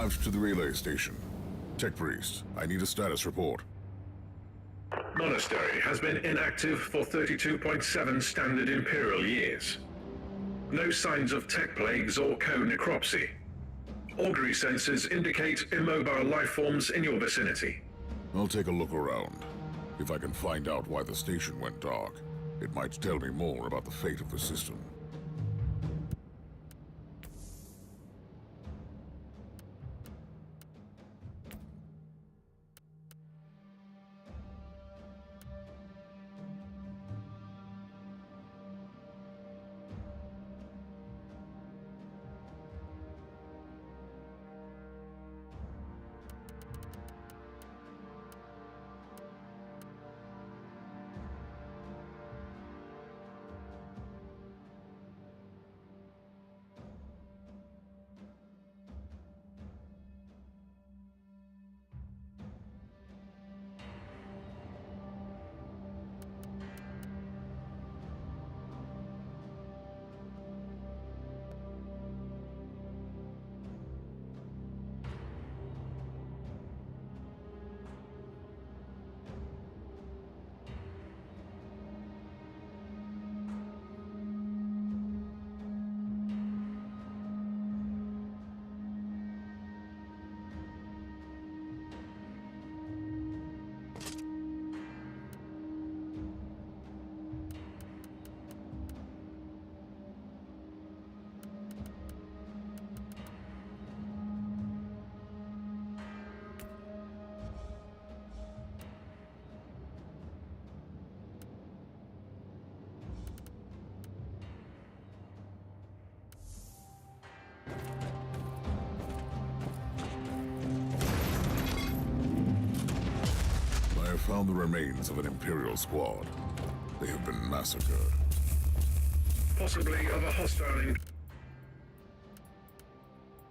Arrived to the relay station. Tech Priest, I need a status report. Monastery has been inactive for 32.7 standard Imperial years. No signs of tech plagues or co-necropsy. Augury sensors indicate immobile life forms in your vicinity. I'll take a look around. If I can find out why the station went dark, it might tell me more about the fate of the system. Found the remains of an Imperial squad. They have been massacred. Possibly of a hostile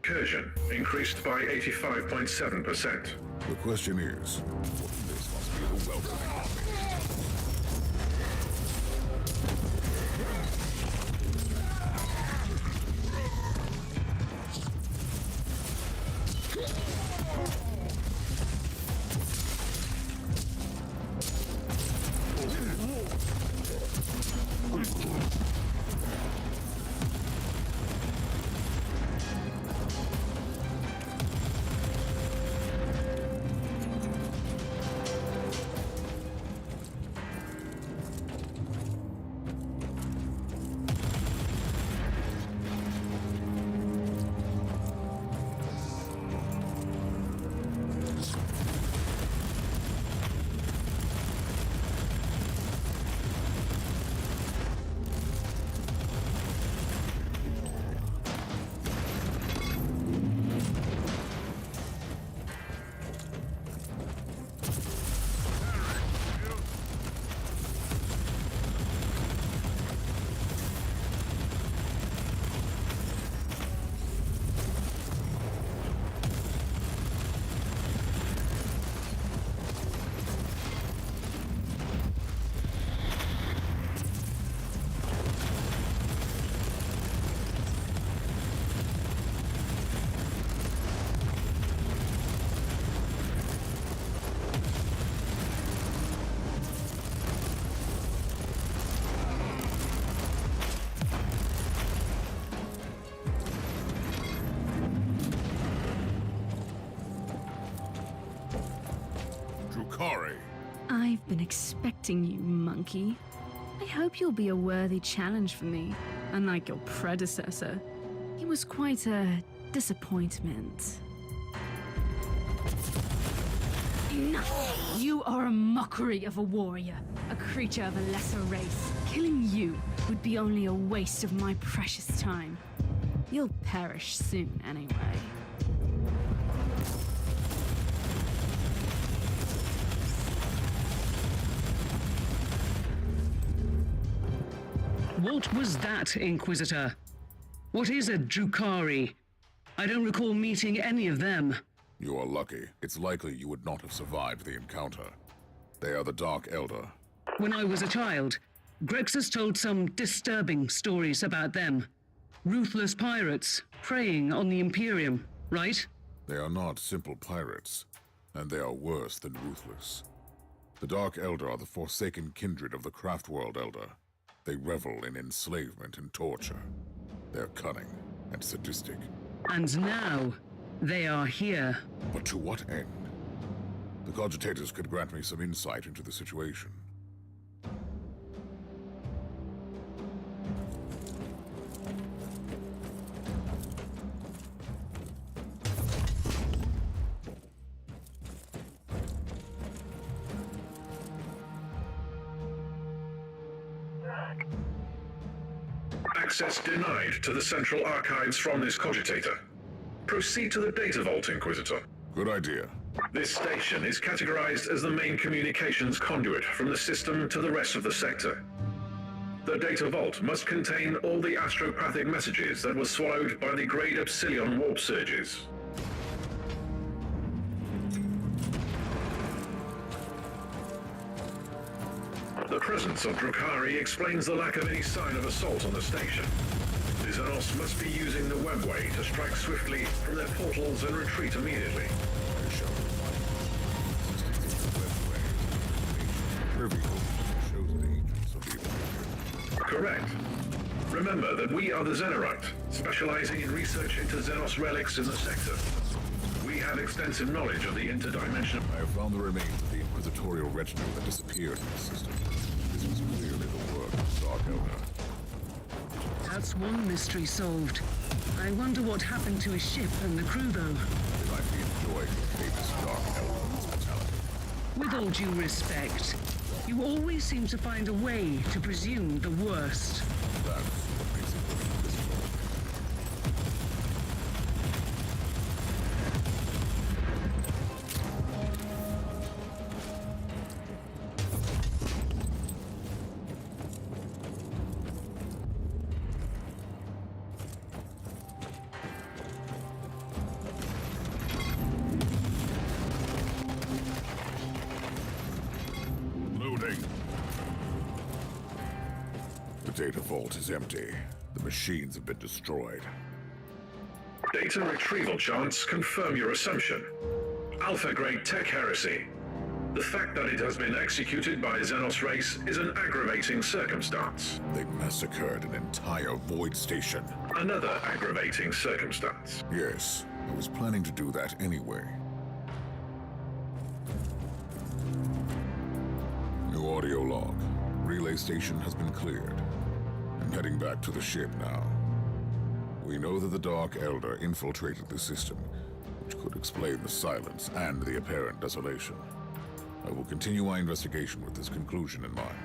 incursion, increased by 85.7%. The question is, this must be the welcoming army. I've been expecting you, monkey. I hope you'll be a worthy challenge for me, unlike your predecessor. He was quite a disappointment. Enough! You are a mockery of a warrior, a creature of a lesser race. Killing you would be only a waste of my precious time. You'll perish soon anyway. What was that, Inquisitor? What is a Drukhari? I don't recall meeting any of them. You are lucky. It's likely you would not have survived the encounter. They are the Dark Elder. When I was a child, Grexus told some disturbing stories about them. Ruthless pirates preying on the Imperium, right? They are not simple pirates, and they are worse than ruthless. The Dark Elder are the forsaken kindred of the Craftworld Elder. They revel in enslavement and torture. They're cunning and sadistic. And now, they are here. But to what end? The Cogitators could grant me some insight into the situation. Access denied to the central archives from this cogitator. Proceed to the data vault, Inquisitor. Good idea. This station is categorized as the main communications conduit from the system to the rest of the sector. The data vault must contain all the astropathic messages that were swallowed by the Great Epsilon warp surges. The presence of Drukhari explains the lack of any sign of assault on the station. The Xenos must be using the webway to strike swiftly from their portals and retreat immediately. Correct. Remember that we are the Xenorite, specializing in research into Xenos relics in the sector. We have extensive knowledge of the interdimensional... I have found the remains of the Inquisitorial retinue that disappeared in the system. This was clearly the work of the Dark Elder. That's one mystery solved. I wonder what happened to his ship and the crew, though. They might be enjoying the famous Dark Elder hospitality. With all due respect, you always seem to find a way to presume the worst. That's what makes it worth The data vault is empty. The machines have been destroyed. Data retrieval charts confirm your assumption. Alpha-grade tech heresy. The fact that it has been executed by a Xenos race is an aggravating circumstance. They massacred an entire void station. Another aggravating circumstance. Yes, I was planning to do that anyway. New audio log. Relay station has been cleared. I'm heading back to the ship now. We know that the Dark Elder infiltrated the system, which could explain the silence and the apparent desolation. I will continue my investigation with this conclusion in mind.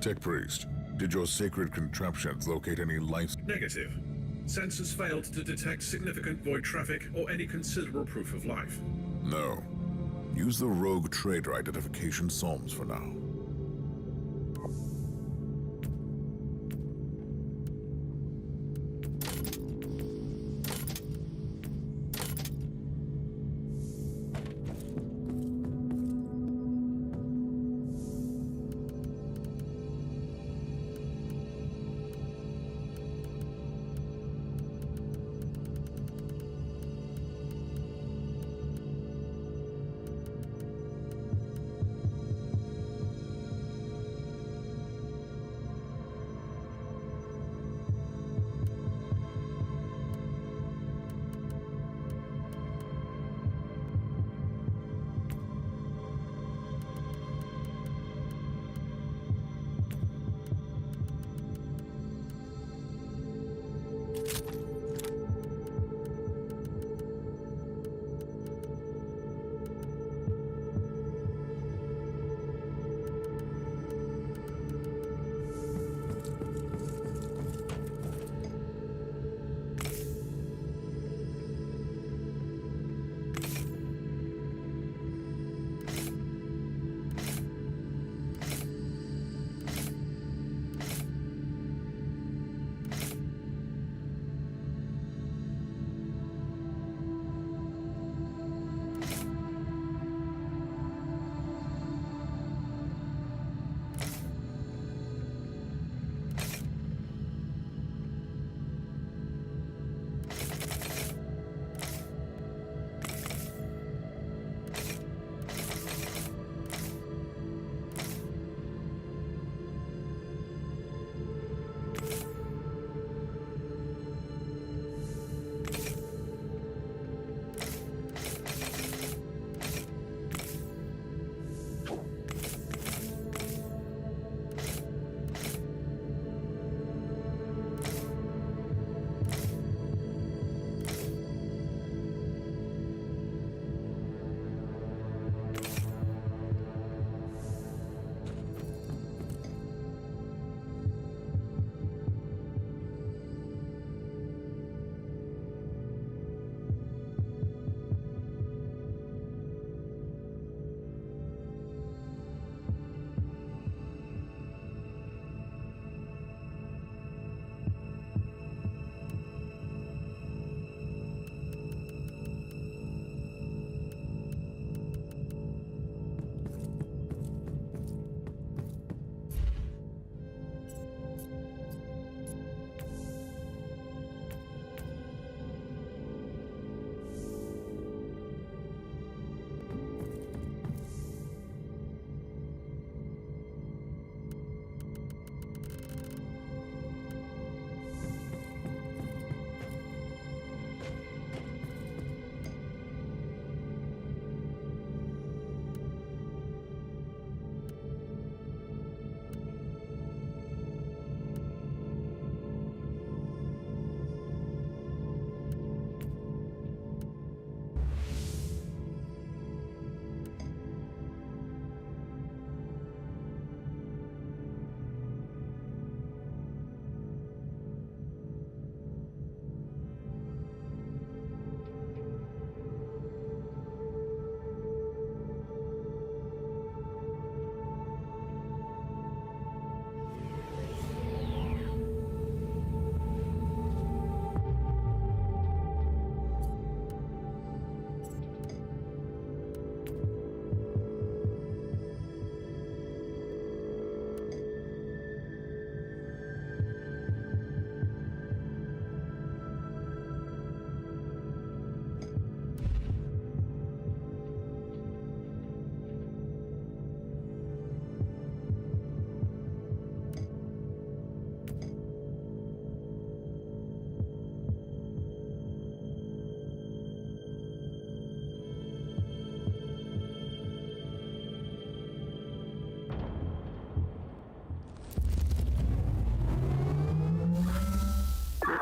Tech Priest, did your sacred contraptions locate any life... Negative. Sensors failed to detect significant void traffic or any considerable proof of life. No. Use the rogue trader identification psalms for now.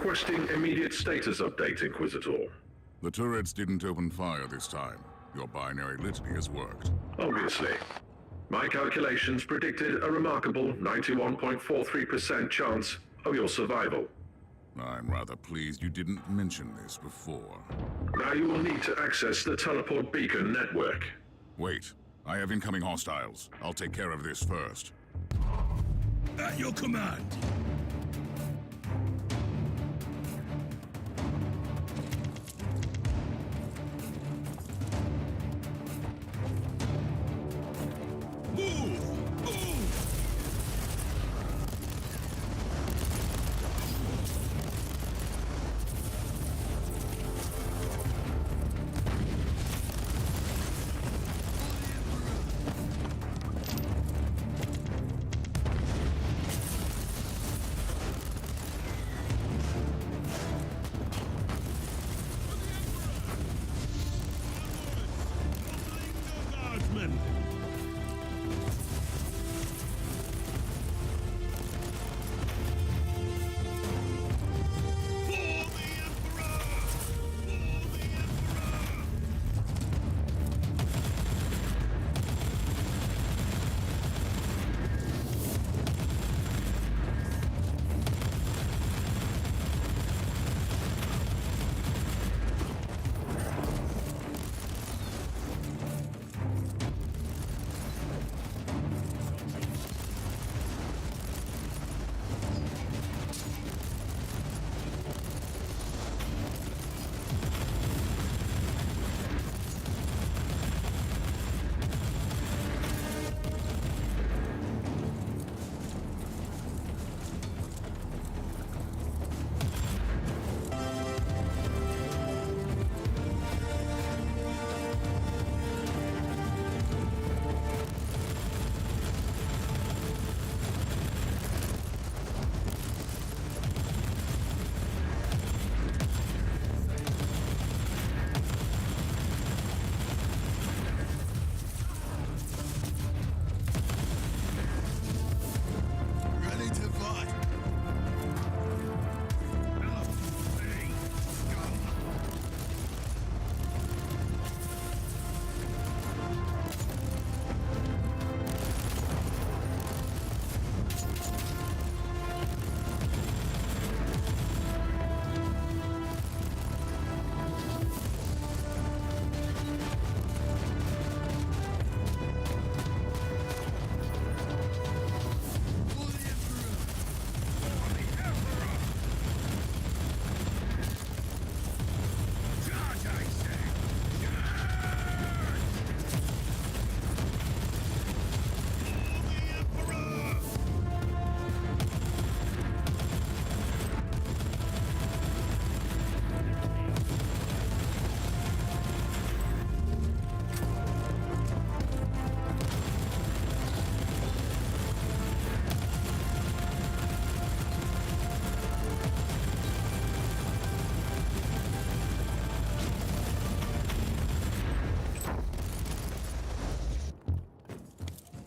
Requesting immediate status update, Inquisitor. The turrets didn't open fire this time. Your binary litany has worked. Obviously. My calculations predicted a remarkable 91.43% chance of your survival. I'm rather pleased you didn't mention this before. Now you will need to access the teleport beacon network. Wait, I have incoming hostiles. I'll take care of this first. At your command!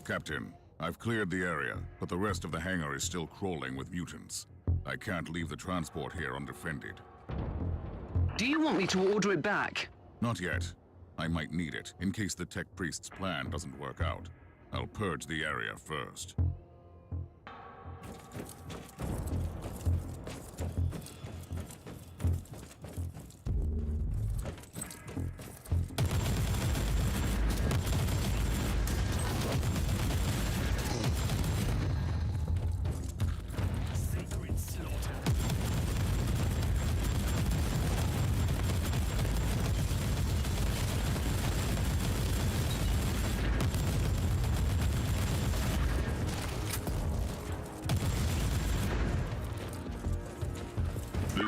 Captain, I've cleared the area, but the rest of the hangar is still crawling with mutants. I can't leave the transport here undefended. Do you want me to order it back? Not yet. I might need it, in case the Tech Priest's plan doesn't work out. I'll purge the area first.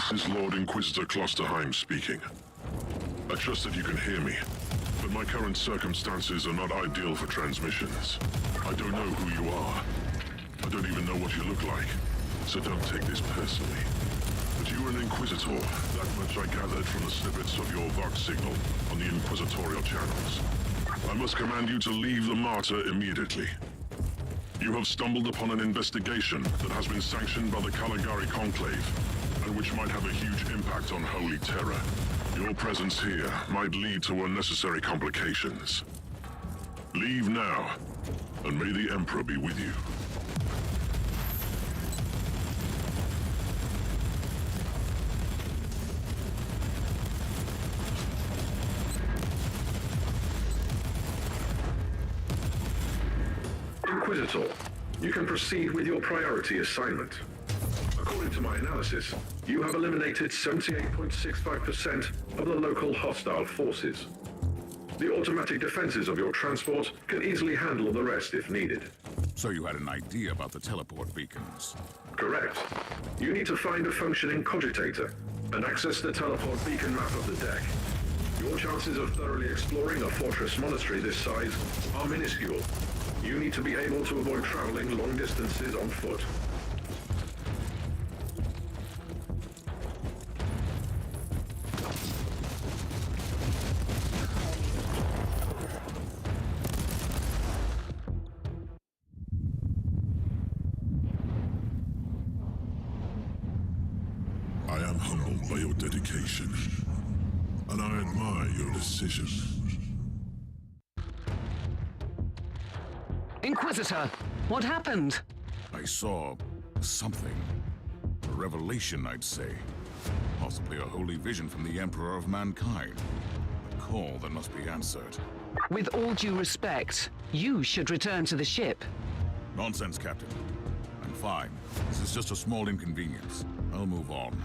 This is Lord Inquisitor Klosterheim speaking. I trust that you can hear me, but my current circumstances are not ideal for transmissions. I don't know who you are. I don't even know what you look like, so don't take this personally. But you're an Inquisitor. That much I gathered from the snippets of your Vox signal on the Inquisitorial channels. I must command you to leave the Martyr immediately. You have stumbled upon an investigation that has been sanctioned by the Caligari Conclave, and which might have a huge impact on Holy Terror. Your presence here might lead to unnecessary complications. Leave now. And may the Emperor be with you. Inquisitor, you can proceed with your priority assignment. According to my analysis, you have eliminated 78.65% of the local hostile forces. The automatic defenses of your transport can easily handle the rest if needed. So you had an idea about the teleport beacons? Correct. You need to find a functioning cogitator and access the teleport beacon map of the deck. Your chances of thoroughly exploring a fortress monastery this size are minuscule. You need to be able to avoid traveling long distances on foot. I am humbled by your dedication, and I admire your decision. Inquisitor, what happened? I saw something. A revelation, I'd say. Possibly a holy vision from the Emperor of Mankind. A call that must be answered. With all due respect, you should return to the ship. Nonsense, Captain. I'm fine. This is just a small inconvenience. I'll move on.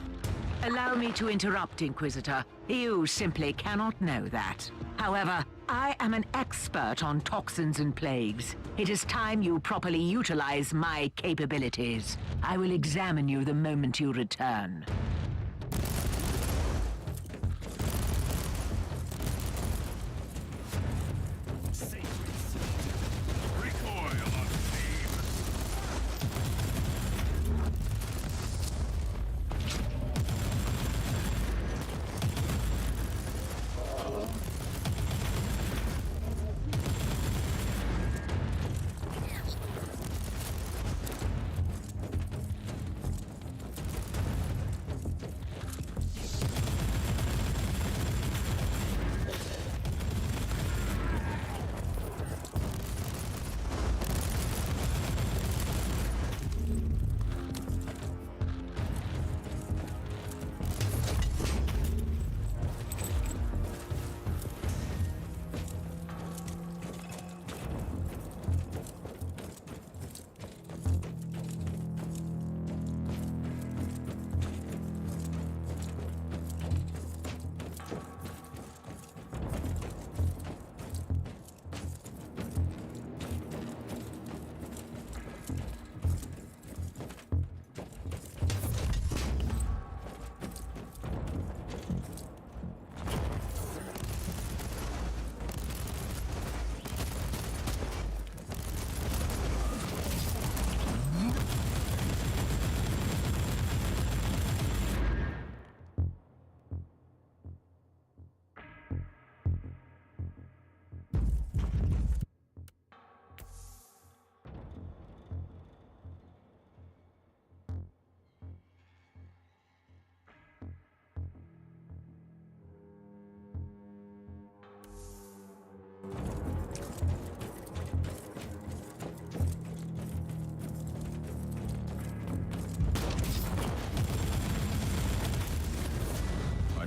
Allow me to interrupt, Inquisitor. You simply cannot know that. However, I am an expert on toxins and plagues. It is time you properly utilize my capabilities. I will examine you the moment you return.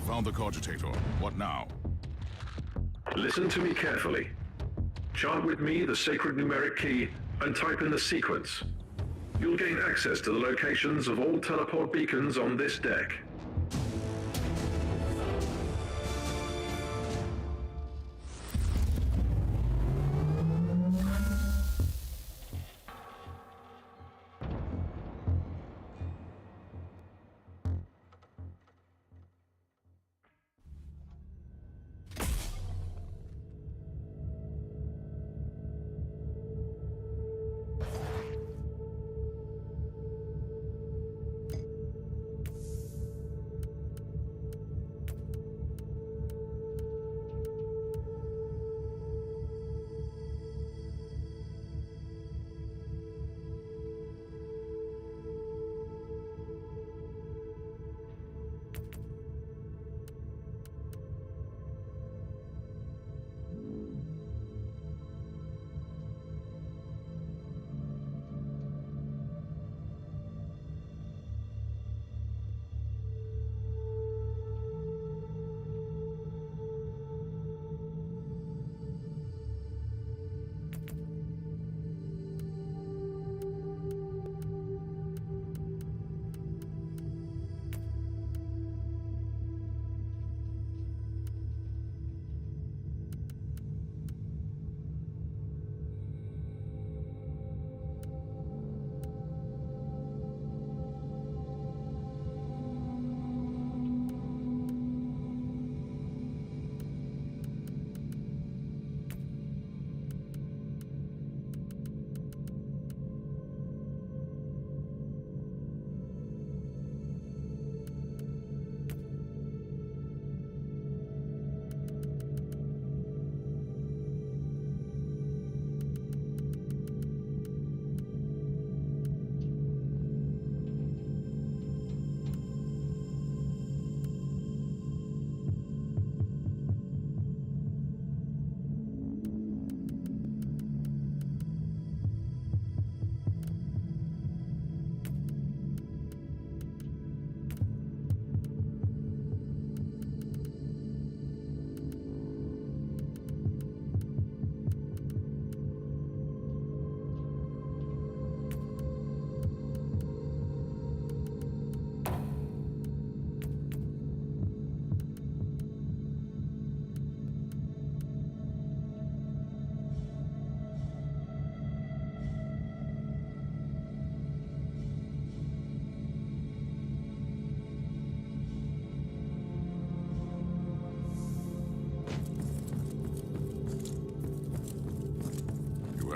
Found the cogitator. What now? Listen to me carefully. Chant with me the sacred numeric key and type in the sequence. You'll gain access to the locations of all teleport beacons on this deck.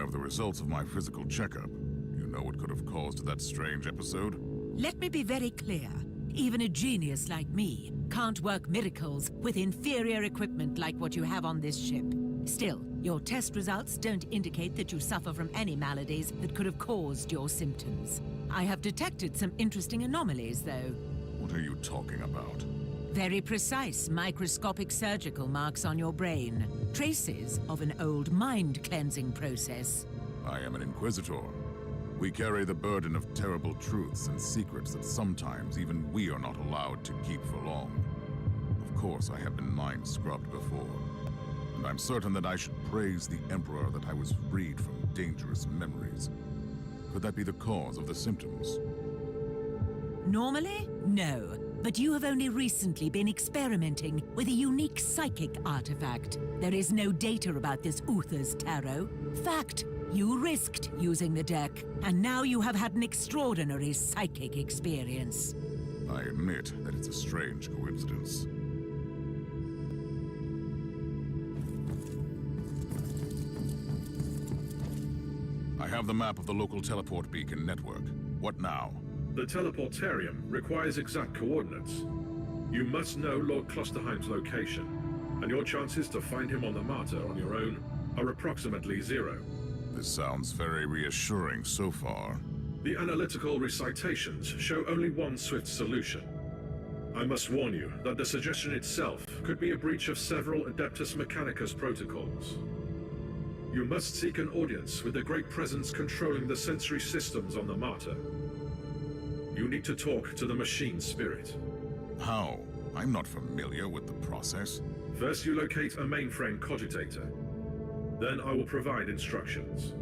have the results of my physical checkup. You know what could have caused that strange episode? Let me be very clear. Even a genius like me can't work miracles with inferior equipment like what you have on this ship. Still, your test results don't indicate that you suffer from any maladies that could have caused your symptoms. I have detected some interesting anomalies, though. What are you talking about? Very precise microscopic surgical marks on your brain. Traces of an old mind-cleansing process. I am an Inquisitor. We carry the burden of terrible truths and secrets that sometimes even we are not allowed to keep for long. Of course, I have been mind-scrubbed before. And I'm certain that I should praise the Emperor that I was freed from dangerous memories. Could that be the cause of the symptoms? Normally, no. But you have only recently been experimenting with a unique psychic artifact. There is no data about this Uther's tarot. Fact, you risked using the deck, and now you have had an extraordinary psychic experience. I admit that it's a strange coincidence. I have the map of the local teleport beacon network. What now? The teleportarium requires exact coordinates. You must know Lord Klosterheim's location, and your chances to find him on the Martyr on your own are approximately 0. This sounds very reassuring so far. The analytical recitations show only one swift solution. I must warn you that the suggestion itself could be a breach of several Adeptus Mechanicus protocols. You must seek an audience with the Great Presence controlling the sensory systems on the Martyr. You need to talk to the machine spirit. How? I'm not familiar with the process. First, you locate a mainframe cogitator. Then I will provide instructions.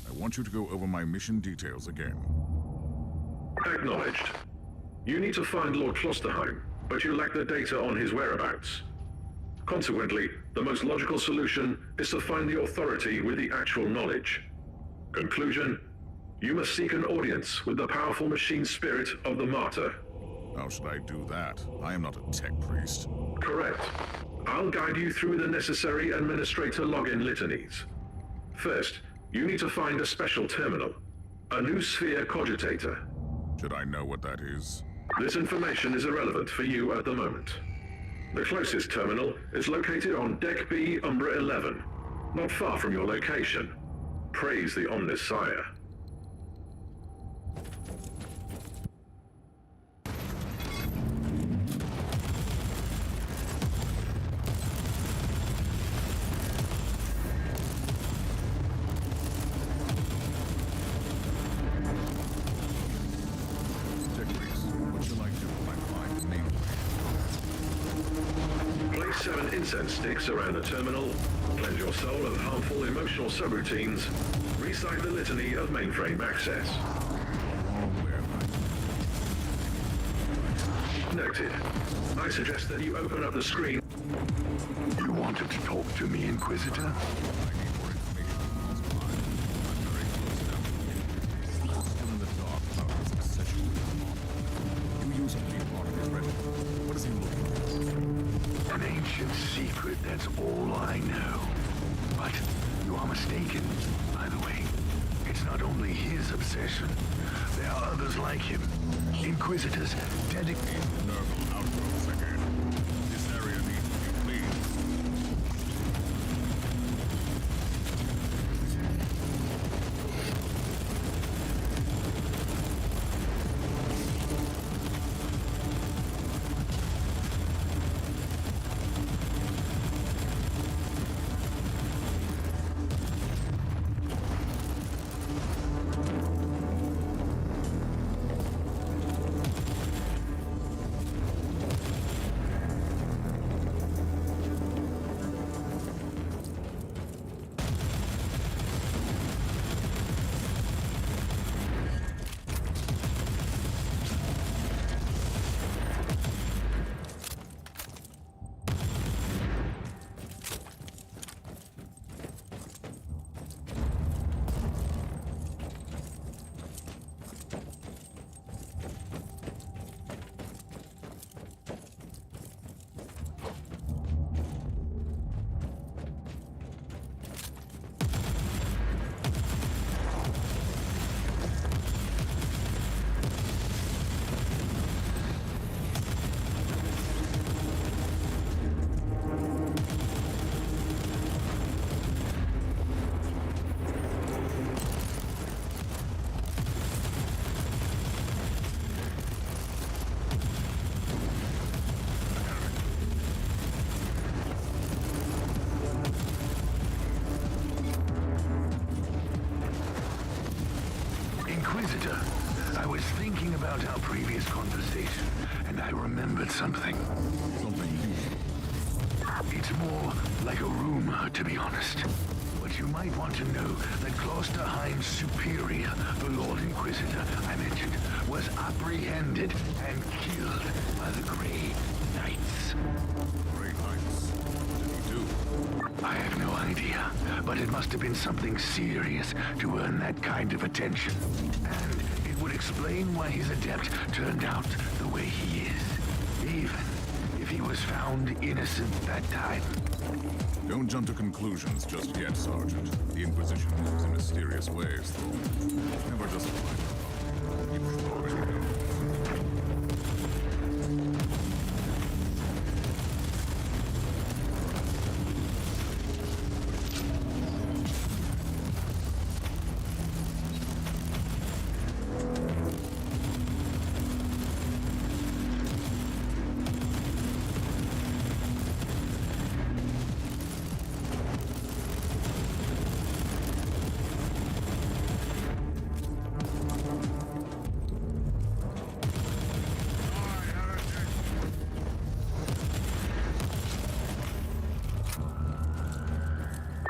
I want you to go over my mission details again. Acknowledged. You need to find Lord Klosterheim, but you lack the data on his whereabouts. Consequently, the most logical solution is to find the authority with the actual knowledge. Conclusion: you must seek an audience with the powerful machine spirit of the Martyr. How should I do that? I am not a tech priest. Correct. I'll guide you through the necessary administrator login litanies. First, you need to find a special terminal, a new sphere cogitator. Should I know what that is? This information is irrelevant for you at the moment. The closest terminal is located on Deck B, Umbra 11, not far from your location. Praise the Omnissiah. Place 7 incense sticks around the terminal, cleanse your soul of harmful emotional subroutines, recite the litany of mainframe access. Noted. I suggest that you open up the screen. You wanted to talk to me, Inquisitor? An ancient secret, that's all I know. But you are mistaken, by the way. It's not only his obsession. There are others like him. Inquisitors dedicated Nerval outgrowths again. This area needs to be cleaned. Inquisitor, I was thinking about our previous conversation, and I remembered something. Something useful. It's more like a rumor, to be honest. But you might want to know that Klosterheim's superior, the Lord Inquisitor I mentioned, was apprehended and killed by the Grey Knights. Grey Knights. What did he do? I have no idea, but it must have been something serious to earn that kind of attention. And it would explain why his adept turned out the way he is. Even if he was found innocent that time. Don't jump to conclusions just yet, Sergeant. The Inquisition moves in mysterious ways, though. Never just find out. You should already know.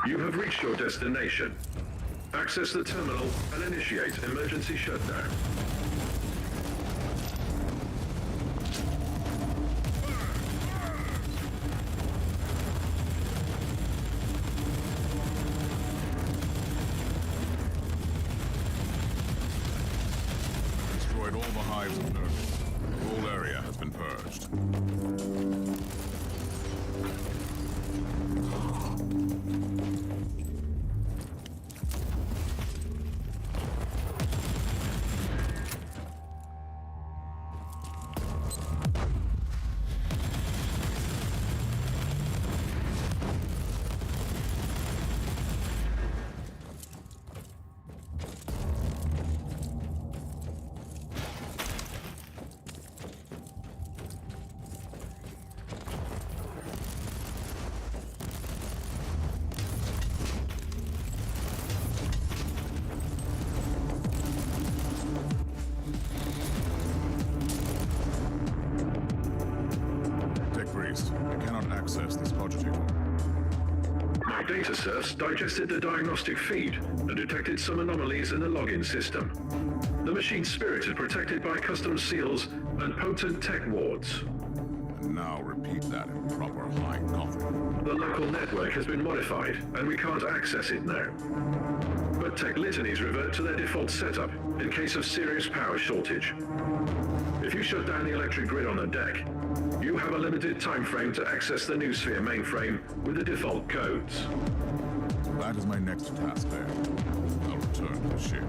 You have reached your destination. Access the terminal and initiate emergency shutdown. Destroyed all the hives of nervals. The whole area has been purged. I cannot access this cogitator. My data serfs digested the diagnostic feed and detected some anomalies in the login system. The machine's spirit is protected by custom seals and potent tech wards. and now repeat that in proper High Gothic. The local network has been modified, and we can't access it now. But tech litanies revert to their default setup in case of serious power shortage. If you shut down the electric grid on the deck, you have a limited time frame to access the Noosphere mainframe with the default codes. That is my next task there. I'll return to the ship.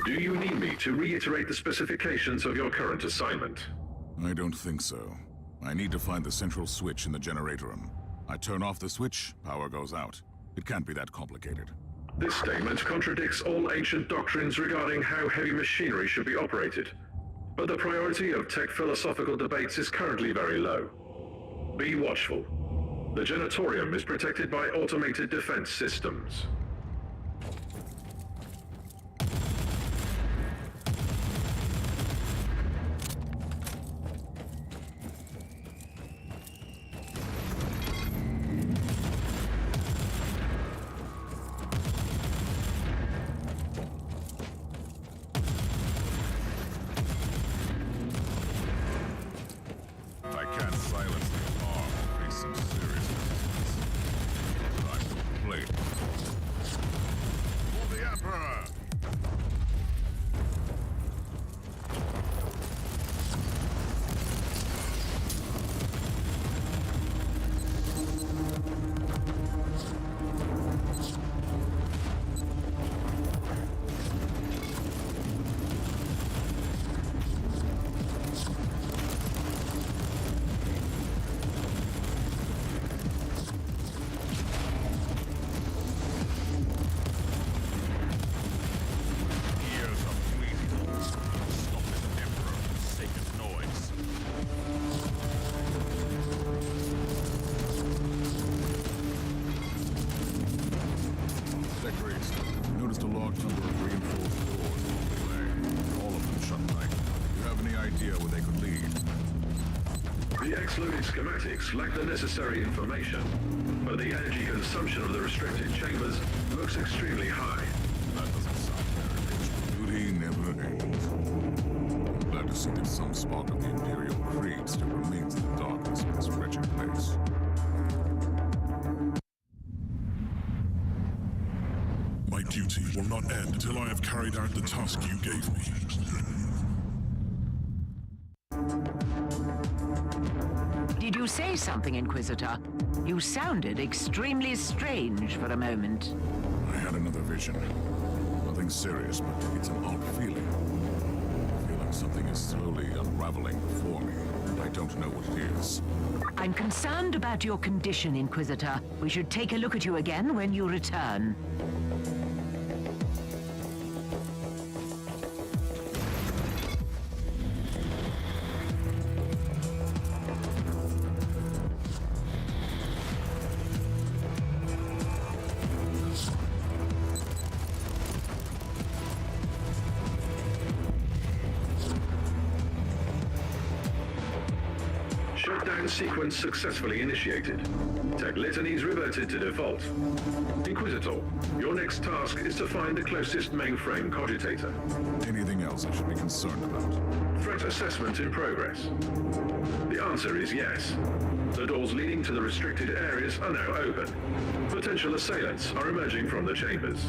Do you need me to reiterate the specifications of your current assignment? I don't think so. I need to find the central switch in the generator room. I turn off the switch, power goes out. It can't be that complicated. This statement contradicts all ancient doctrines regarding how heavy machinery should be operated. But the priority of tech philosophical debates is currently very low. Be watchful. The Genatorium is protected by automated defense systems. I can't silence the alarm or face some serious resistance. Time to play. For the Emperor! Noticed a large number of reinforced doors along the way. All of them shut tight. Do you have any idea where they could lead? The X-loaded schematics lack the necessary information, but the energy consumption of the restricted chambers looks extremely high. That doesn't sound very rich. Duty never ends. I'm glad to see that some spark of the Imperial Creed still remains in the darkness of this wretched place. My duty will not end until I have carried out the task you gave me. Did you say something, Inquisitor? You sounded extremely strange for a moment. I had another vision. Nothing serious, but it's an odd feeling. I feel like something is slowly unraveling before me, and I don't know what it is. I'm concerned about your condition, Inquisitor. We should take a look at you again when you return. Shutdown sequence successfully initiated. Tech litanies reverted to default. Inquisitor, your next task is to find the closest mainframe cogitator. Anything else I should be concerned about? Threat assessment in progress. The answer is yes. The doors leading to the restricted areas are now open. Potential assailants are emerging from the chambers.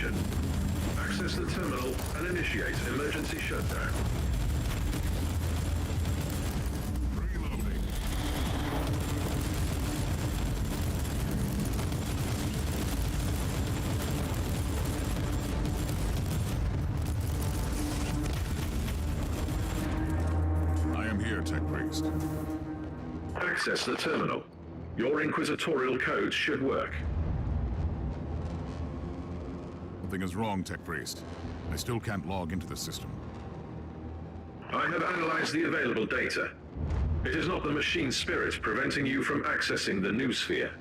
transmission. Access the terminal and initiate emergency shutdown. Reloading. I am here, Tech Priest. Access the terminal. Your Inquisitorial codes should work. Something is wrong, Tech Priest. I still can't log into the system. I have analyzed the available data. It is not the machine spirit preventing you from accessing the new sphere.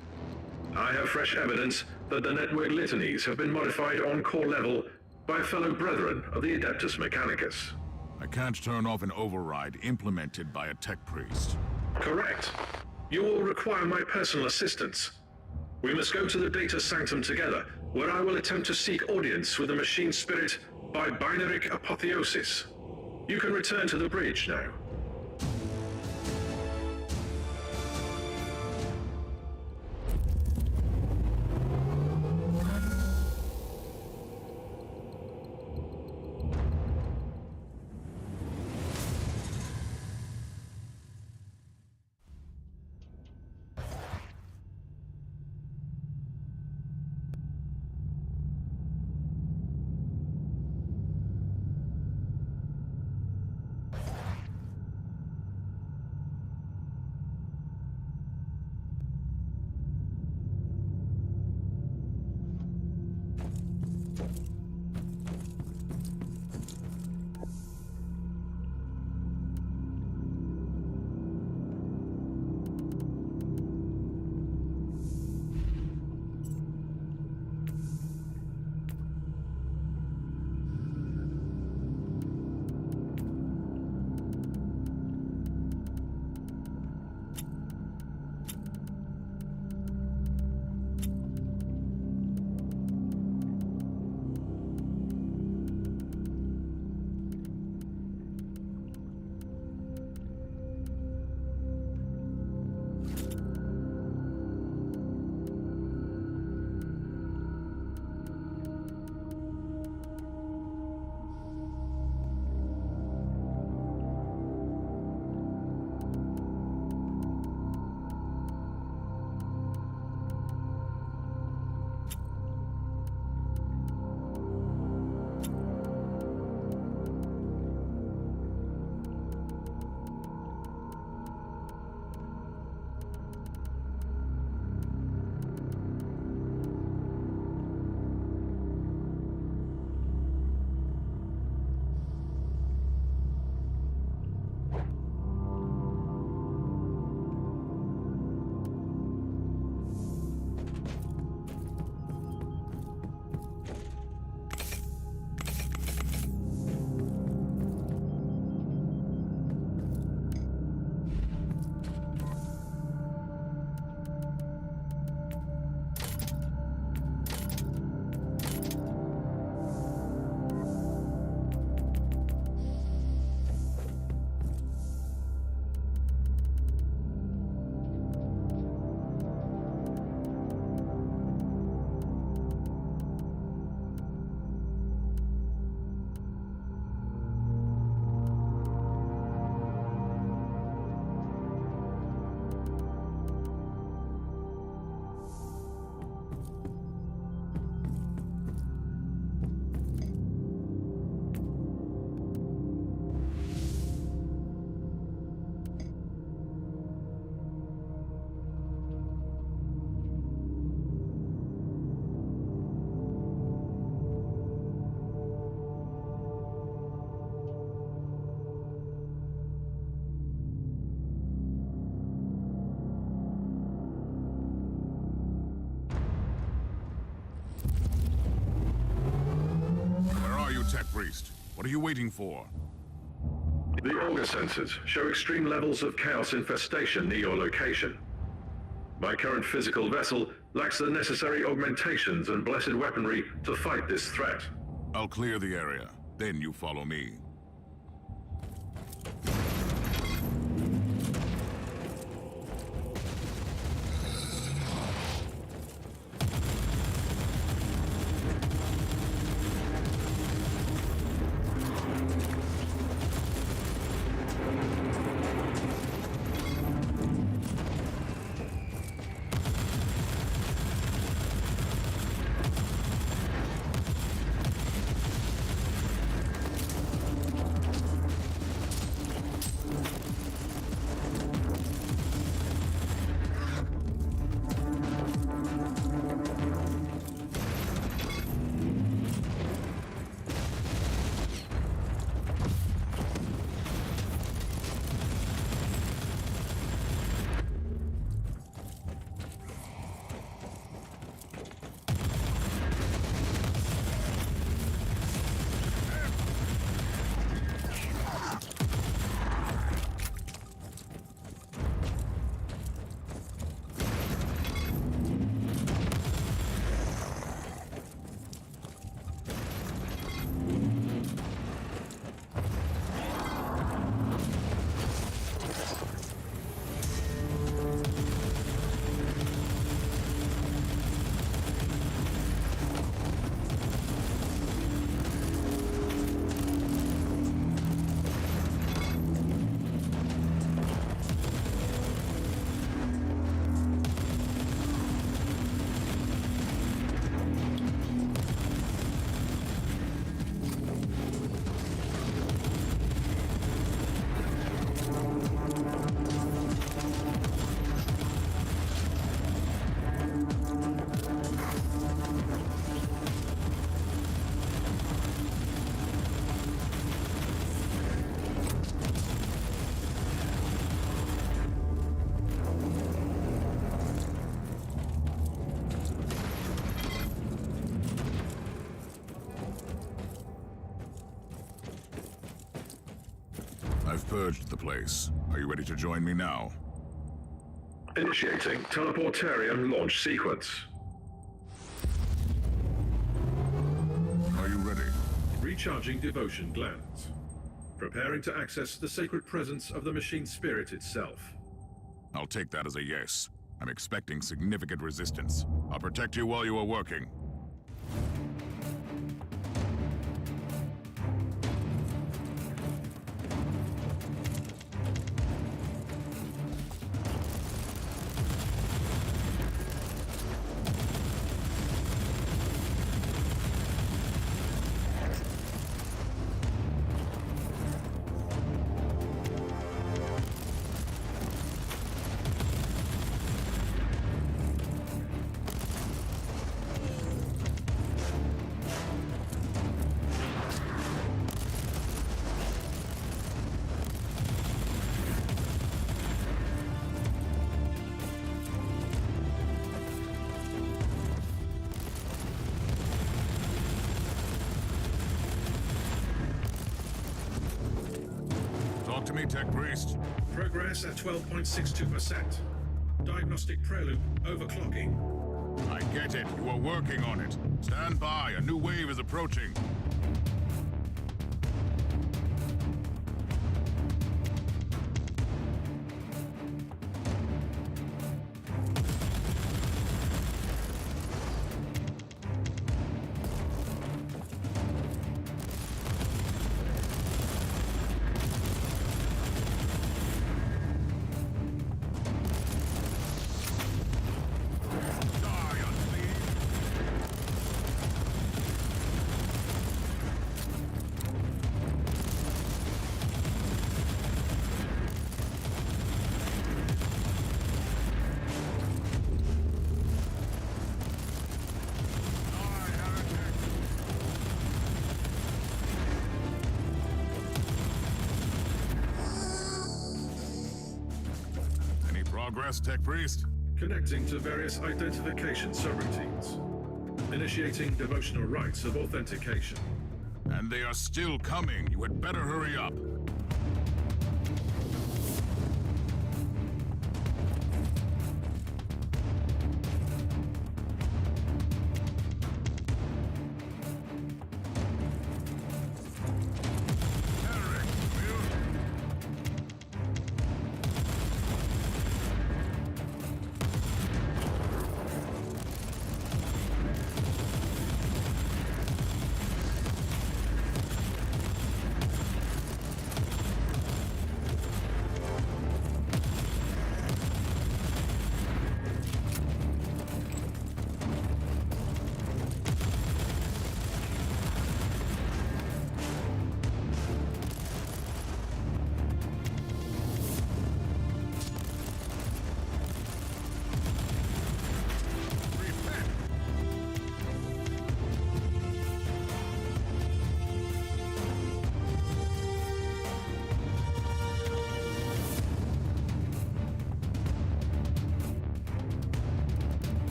I have fresh evidence that the network litanies have been modified on core level by fellow brethren of the Adeptus Mechanicus. I can't turn off an override implemented by a Tech Priest. Correct. You will require my personal assistance. We must go to the data sanctum together, where I will attempt to seek audience with the machine spirit by binaric apotheosis. You can return to the bridge now. Tech Priest. What are you waiting for? The auger sensors show extreme levels of chaos infestation near your location. My current physical vessel lacks the necessary augmentations and blessed weaponry to fight this threat. I'll clear the area. Then you follow me. purged the place. Are you ready to join me now? Initiating teleportarium launch sequence. Are you ready? Recharging devotion glands. Preparing to access the sacred presence of the machine spirit itself. I'll take that as a yes. I'm expecting significant resistance. I'll protect you while you are working. Talk to me, Tech Priest. Progress at 12.62%. Diagnostic prelude overclocking. I get it. You are working on it. Stand by. A new wave is approaching. Progress, Tech Priest. Connecting to various identification subroutines. Initiating devotional rites of authentication. And they are still coming. You had better hurry up.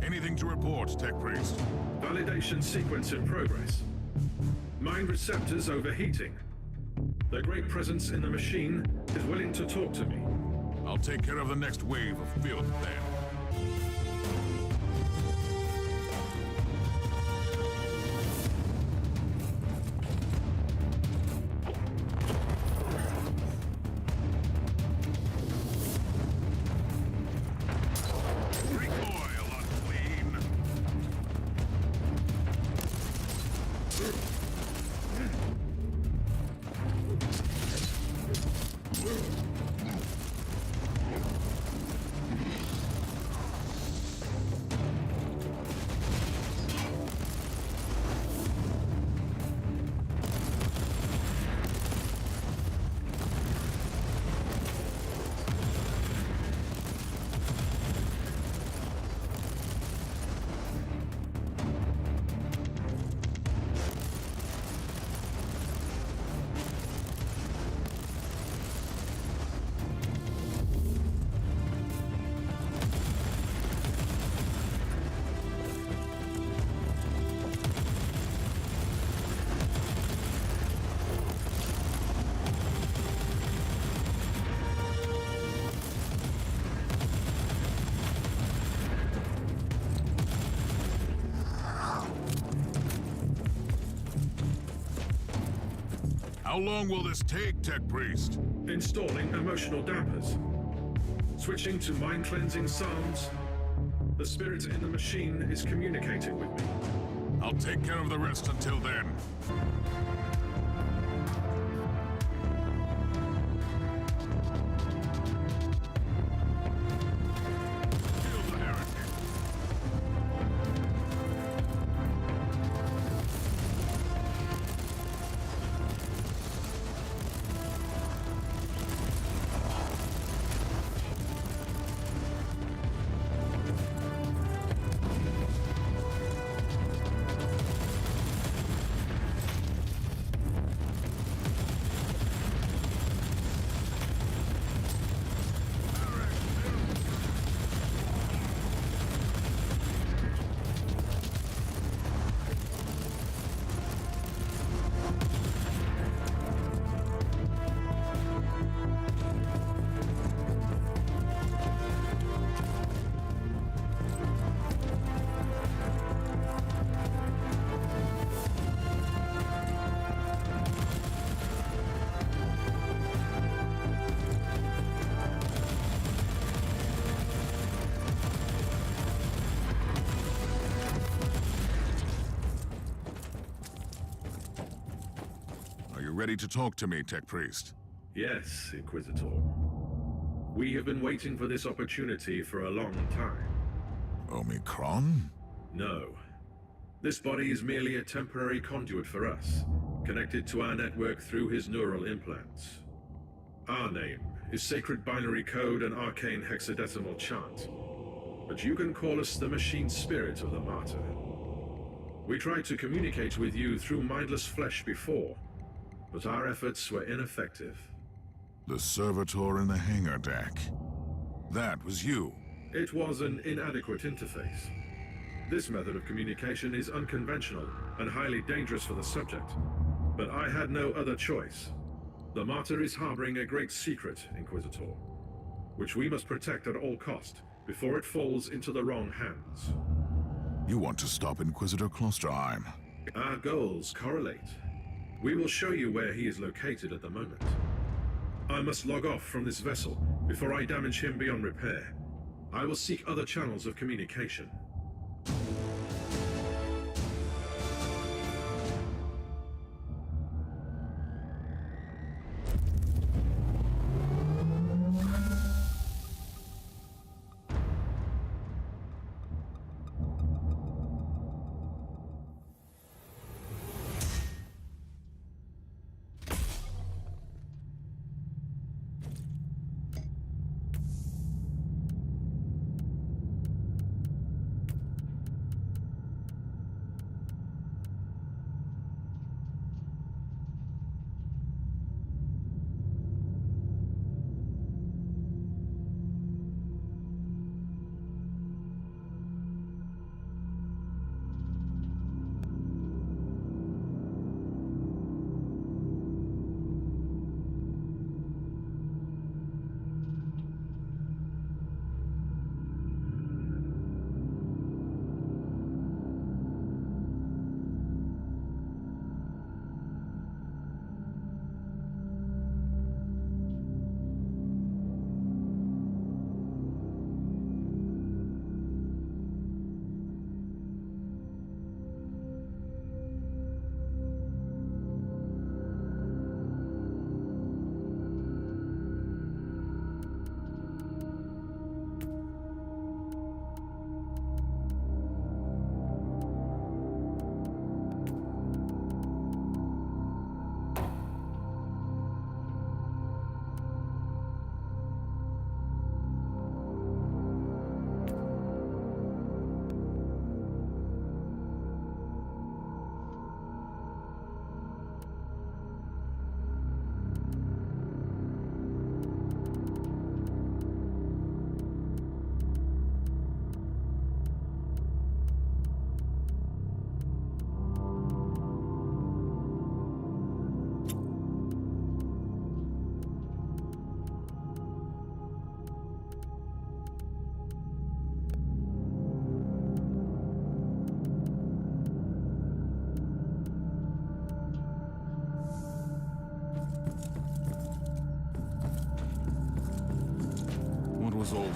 Anything to report, Tech Priest? Validation sequence in progress. Mind receptors overheating. Their great presence in the machine is willing to talk to me. I'll take care of the next wave of filth then. How long will this take, Tech Priest? Installing emotional dampers. Switching to mind-cleansing psalms. The spirit in the machine is communicating with me. I'll take care of the rest until then. Kill the heretic. Are you ready to talk to me, Tech Priest? Yes, Inquisitor. We have been waiting for this opportunity for a long time. Omicron? No. This body is merely a temporary conduit for us, connected to our network through his neural implants. Our name is Sacred Binary Code and Arcane Hexadecimal Chant, but you can call us the Machine Spirit of the Martyr. We tried to communicate with you through mindless flesh before, but our efforts were ineffective. The servitor in the hangar deck. That was you. It was an inadequate interface. This method of communication is unconventional and highly dangerous for the subject, but I had no other choice. The Martyr is harboring a great secret, Inquisitor, which we must protect at all cost before it falls into the wrong hands. You want to stop Inquisitor Klosterheim. Our goals correlate. We will show you where he is located at the moment. I must log off from this vessel before I damage him beyond repair. I will seek other channels of communication.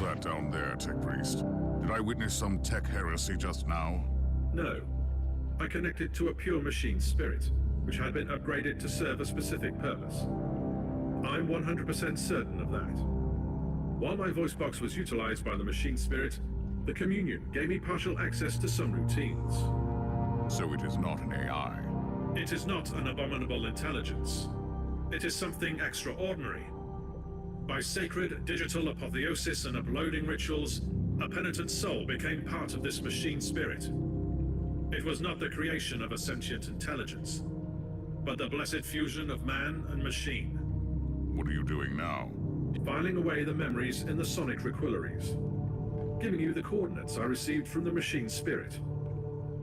that down there, Tech Priest? Did I witness some tech heresy just now? No. I connected to a pure machine spirit, which had been upgraded to serve a specific purpose. I'm 100% certain of that. While my voice box was utilized by the machine spirit, the Communion gave me partial access to some routines. So it is not an AI. It is not an abominable intelligence. It is something extraordinary. By sacred digital apotheosis and uploading rituals, a penitent soul became part of this machine spirit. It was not the creation of a sentient intelligence, but the blessed fusion of man and machine. What are you doing now? Filing away the memories in the sonic requillaries. Giving you the coordinates I received from the machine spirit.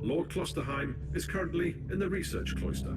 Lord Klosterheim is currently in the research cloister.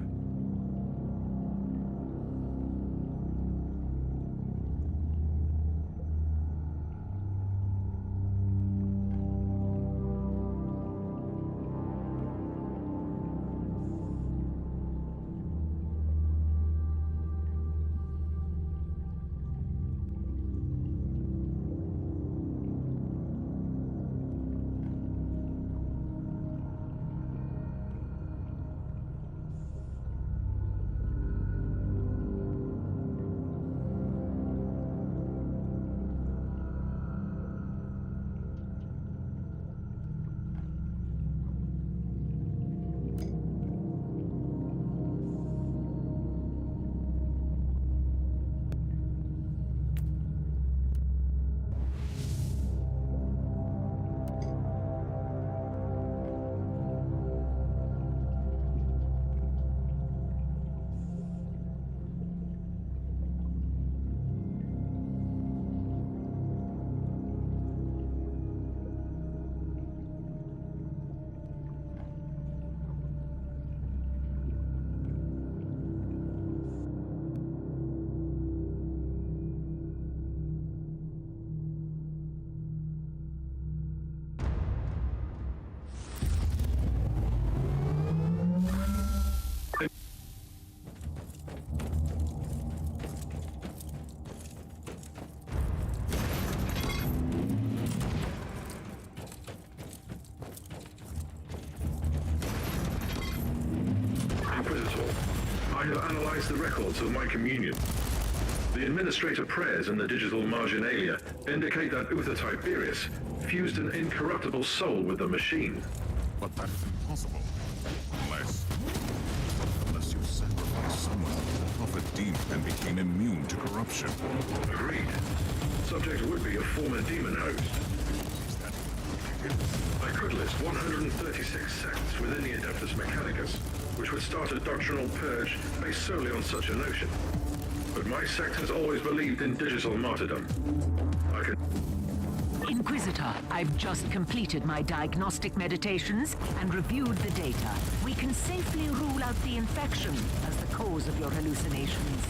Inquisitor, I have analyzed the records of my communion. The administrator prayers in the digital marginalia indicate that Uther Tiberius fused an incorruptible soul with the machine. But that is impossible. Unless you sacrificed someone the Prophet deemed and became immune to corruption. Agreed. Subject would be a former demon host. I could list 136 sects within the Adeptus Mechanicus, which would start a doctrinal purge based solely on such a notion. But my sect has always believed in digital martyrdom. I can... Inquisitor, I've just completed my diagnostic meditations and reviewed the data. We can safely rule out the infection as the cause of your hallucinations.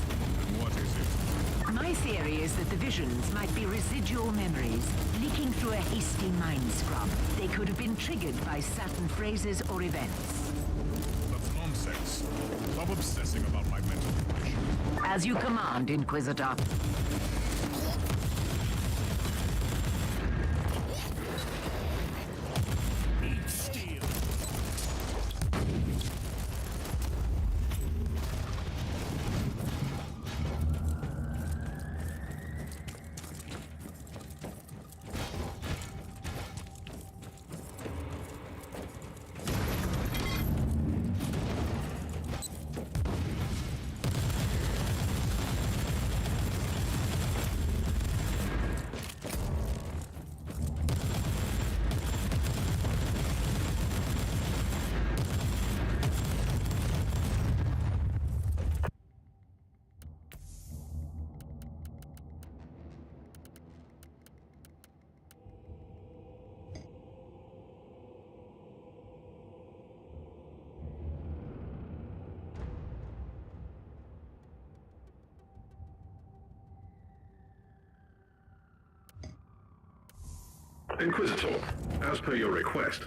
And what is it? My theory is that the visions might be residual memories, leaking through a hasty mind scrub. They could have been triggered by certain phrases or events. That's nonsense. Stop obsessing about my mental condition. As you command, Inquisitor. Inquisitor, as per your request,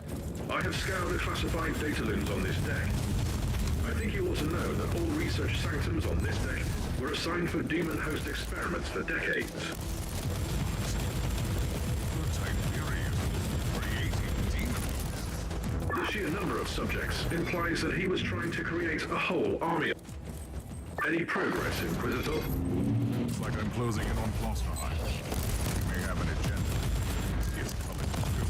I have scoured the classified data looms on this deck. I think you ought to know that all research sanctums on this deck were assigned for demon host experiments for decades. sheer number of subjects implies that he was trying to create a whole army. Any progress, Inquisitor? Looks like I'm closing in on Klosterheim. You may have an agenda. It's coming through.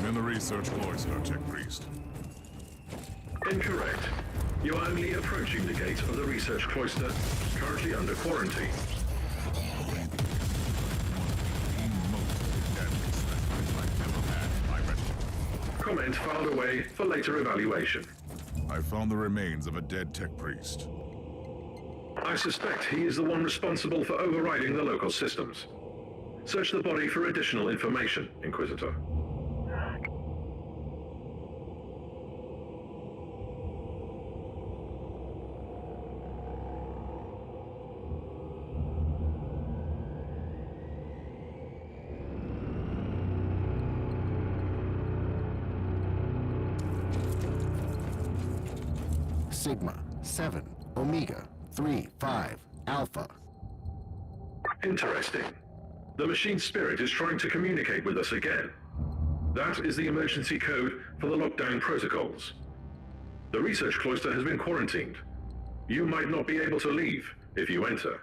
I'm in the research cloister, Tech Priest. Incorrect. You are only approaching the gate of the research cloister, currently under quarantine. Comment filed away for later evaluation. I found the remains of a dead Tech Priest. I suspect he is the one responsible for overriding the local systems. Search the body for additional information, Inquisitor. Sigma 7 Omega 3 5 Alpha. Interesting. The machine spirit is trying to communicate with us again. That is the emergency code for the lockdown protocols. The research cloister has been quarantined. You might not be able to leave if you enter.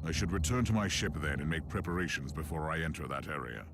I should return to my ship then and make preparations before I enter that area.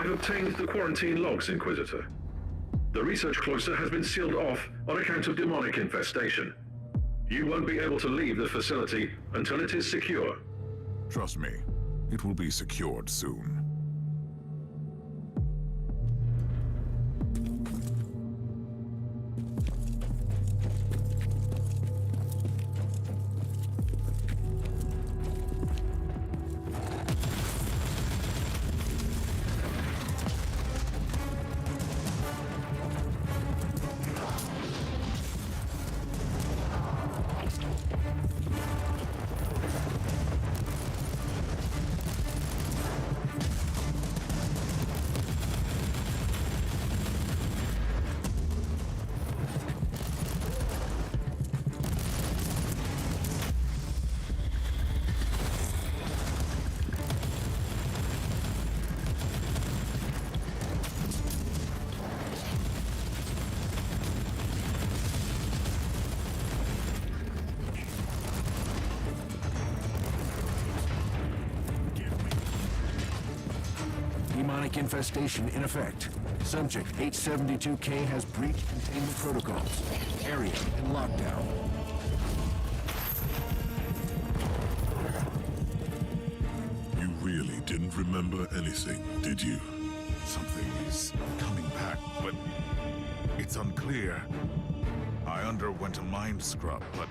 I've obtained the quarantine logs, Inquisitor. The research cloister has been sealed off on account of demonic infestation. You won't be able to leave the facility until it is secure. Trust me, it will be secured soon. Demonic infestation in effect. Subject H72K has breached containment protocols. Area in lockdown. You really didn't remember anything, did you? Something is coming back, but it's unclear. I underwent a mind scrub, but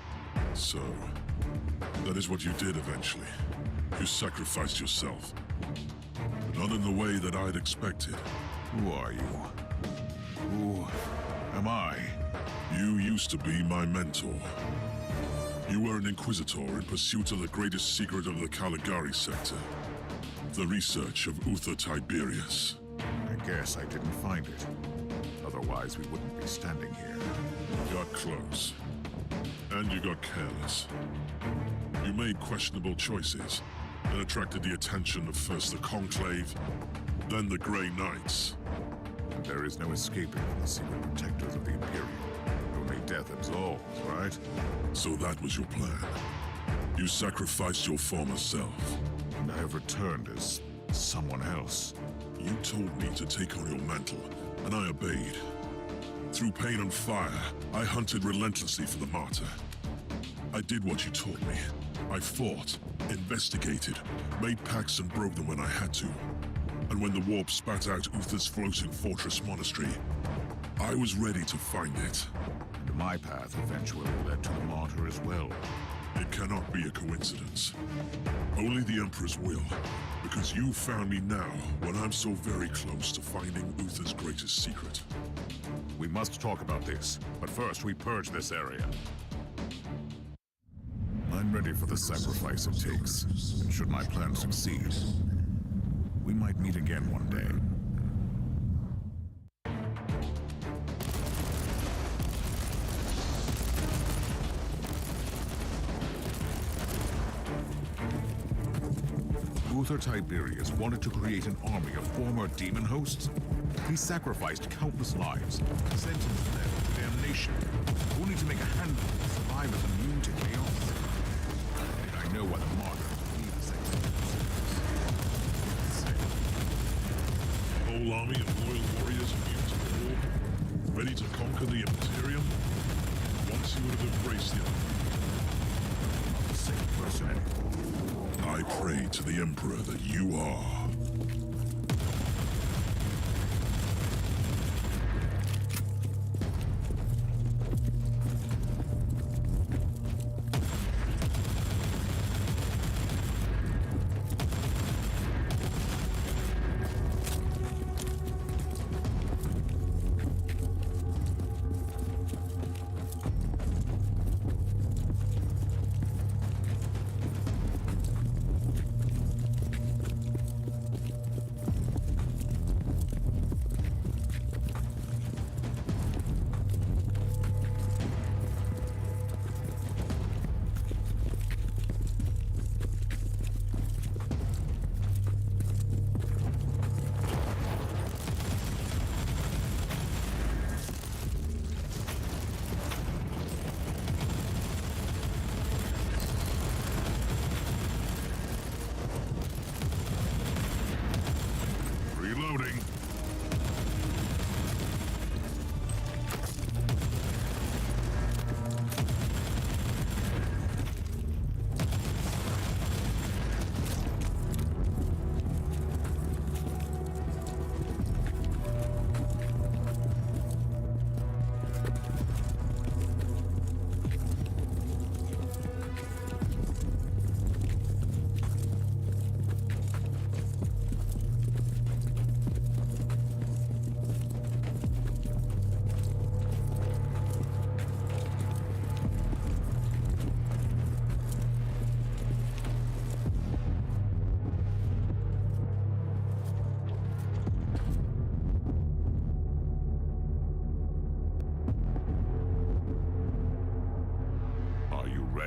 So, that is what you did eventually. You sacrificed yourself. But not in the way that I'd expected. who are you? Who am I? You used to be my mentor. You were an Inquisitor in pursuit of the greatest secret of the Caligari sector. The research of Uther Tiberius. I guess I didn't find it. Otherwise, we wouldn't be standing here. You got close. And you got careless. You made questionable choices and attracted the attention of first the Conclave, then the Grey Knights. And there is no escaping from the secret protectors of the Imperium. Only death absolves, right? So that was your plan. You sacrificed your former self. And I have returned as someone else. You told me to take on your mantle, and I obeyed. Through pain and fire, I hunted relentlessly for the Martyr. I did what you told me. I fought, investigated, made pacts and broke them when I had to. And when the warp spat out Uther's floating fortress monastery, I was ready to find it. And my path eventually led to the Martyr as well. It cannot be a coincidence. Only the Emperor's will, because you found me now when I'm so very close to finding Uther's greatest secret. We must talk about this, but first we purge this area. I'm ready for the sacrifice it takes, and should my plan succeed, we might meet again one day. Uther Tiberius wanted to create an army of former demon hosts. He sacrificed countless lives, sentenced them to damnation, only to make a handful of survivors immune to chaos. And I know why the Martyr believes that. A whole army of loyal warriors immune to war, ready to conquer the Imperium. Once you would have embraced the Same person anymore. I pray to the Emperor that you are.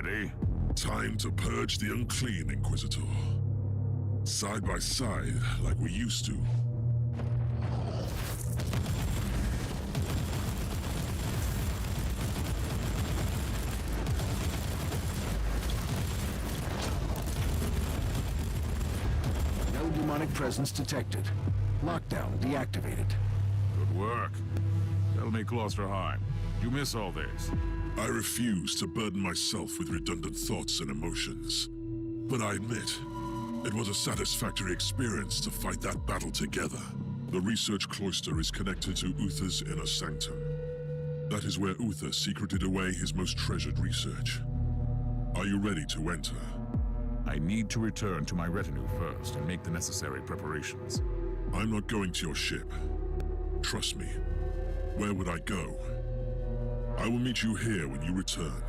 Ready? Time to purge the unclean, Inquisitor. Side by side, like we used to. No demonic presence detected. Lockdown deactivated. Good work. Tell me, Klosterheim, did you miss all this? I refuse to burden myself with redundant thoughts and emotions. But I admit, it was a satisfactory experience to fight that battle together. The research cloister is connected to Uther's inner sanctum. That is where Uther secreted away his most treasured research. Are you ready to enter? I need to return to my retinue first and make the necessary preparations. I'm not going to your ship. Trust me. Where would I go? I will meet you here when you return.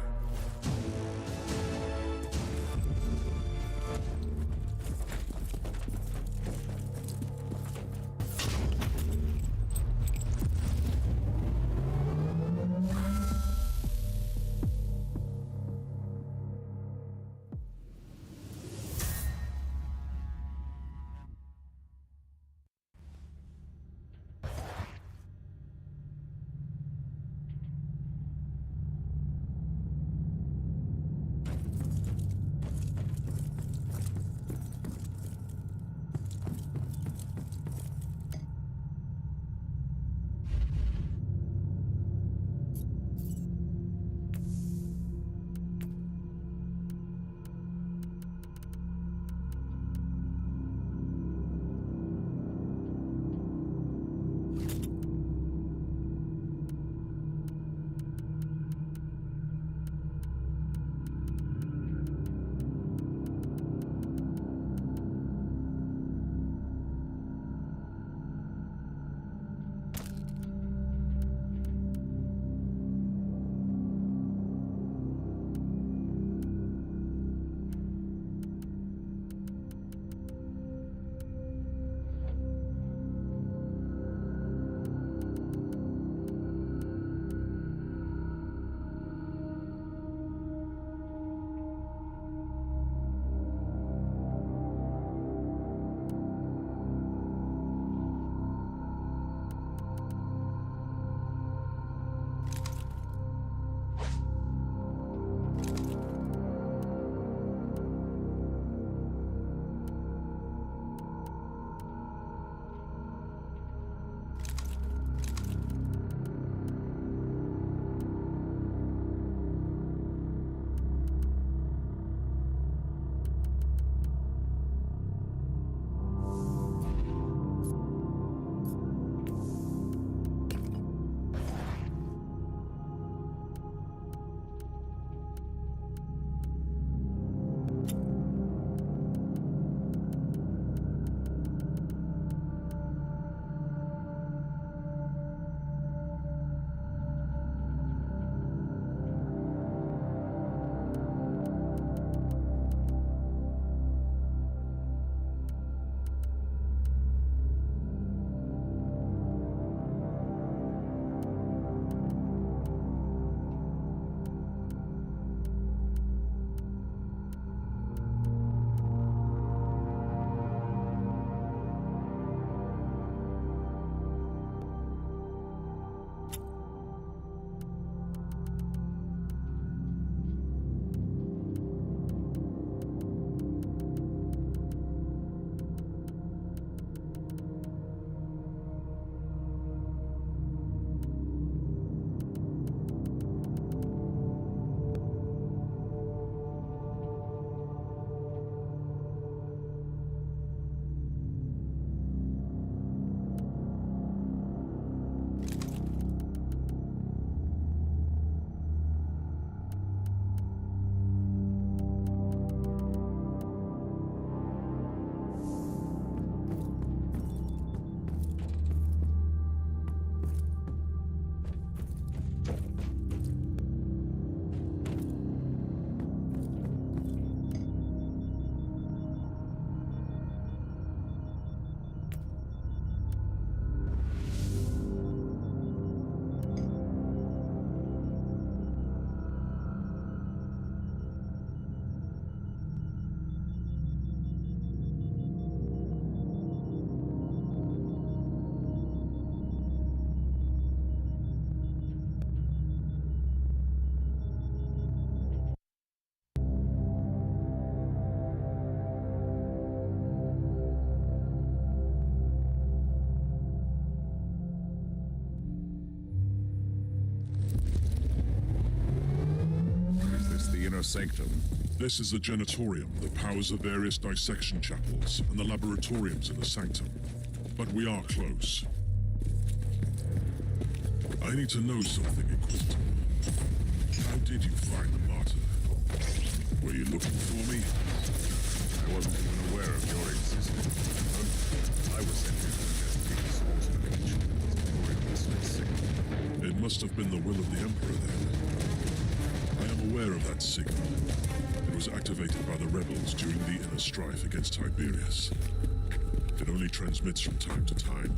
sanctum. This is the Genitorium that powers the various dissection chapels and the laboratoriums in the sanctum. But we are close. I need to know something, Inquisitor. How did you find the Martyr? Were you looking for me? I wasn't even aware of your existence. I was sent here to investigate the source of the ancient gloriously signal. It must have been the will of the Emperor, then. I am aware of that signal. It was activated by the rebels during the inner strife against Tiberius. It only transmits from time to time,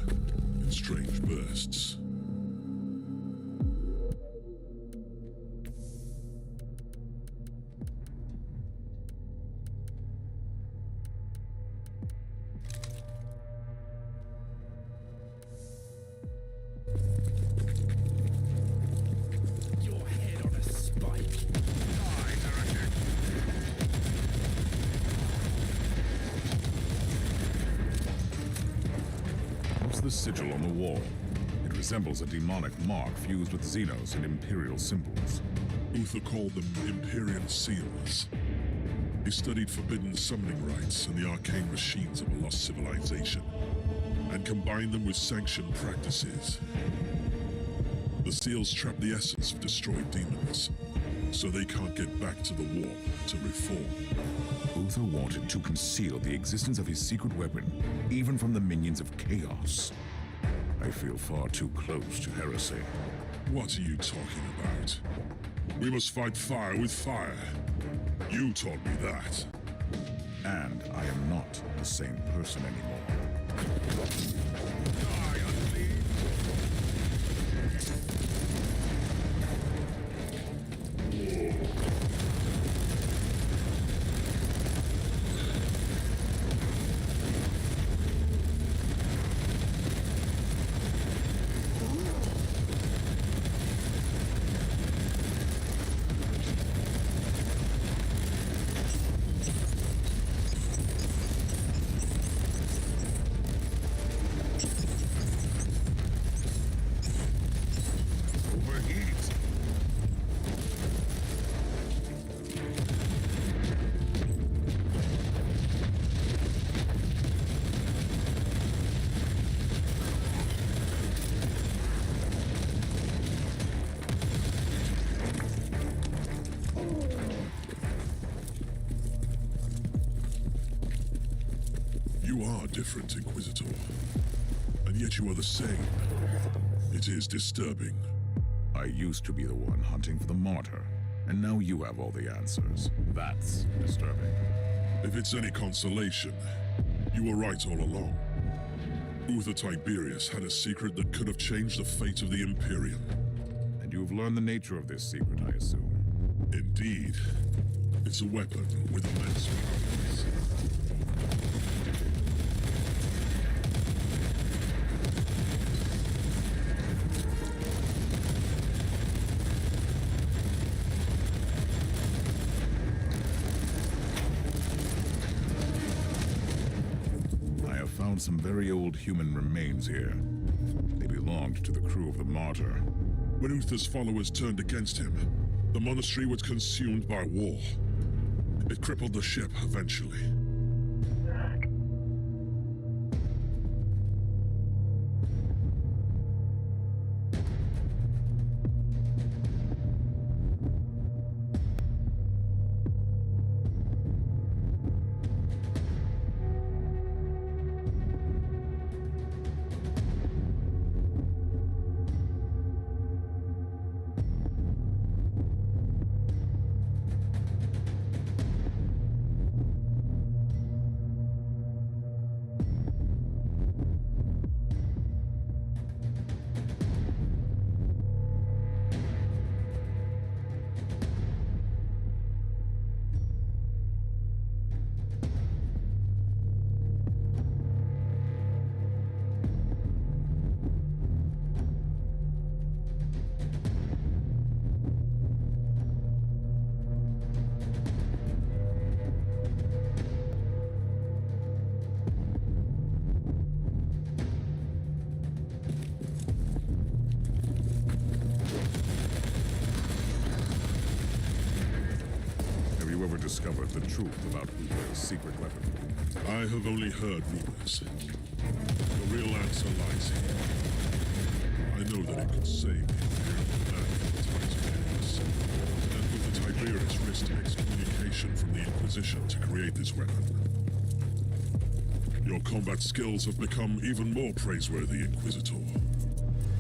in strange bursts. The sigil on the wall. It resembles a demonic mark fused with Xenos and Imperial symbols. Uther called them Imperial seals. He studied forbidden summoning rites and the arcane machines of a lost civilization, and combined them with sanctioned practices. The seals trap the essence of destroyed demons, so they can't get back to the warp to reform. Uther wanted to conceal the existence of his secret weapon, even from the minions of Chaos. I feel far too close to heresy. What are you talking about? We must fight fire with fire. You taught me that. And I am not the same person anymore. Die, unclean! You are different, Inquisitor. And yet you are the same. It is disturbing. I used to be the one hunting for the Martyr, and now you have all the answers. That's disturbing. If it's any consolation, you were right all along. Uther Tiberius had a secret that could have changed the fate of the Imperium. And you've learned the nature of this secret, I assume. Indeed. It's a weapon with immense powers. Some very old human remains here. They belonged to the crew of the Martyr. When Uther's followers turned against him, the monastery was consumed by war. It crippled the ship eventually. uncovered the truth about Uber's secret weapon? I have only heard rumors. The real answer lies here. I know that it could save the Imperial man from the tides of chaos, and with the Tiberius risked excommunication from the Inquisition to create this weapon. Your combat skills have become even more praiseworthy, Inquisitor.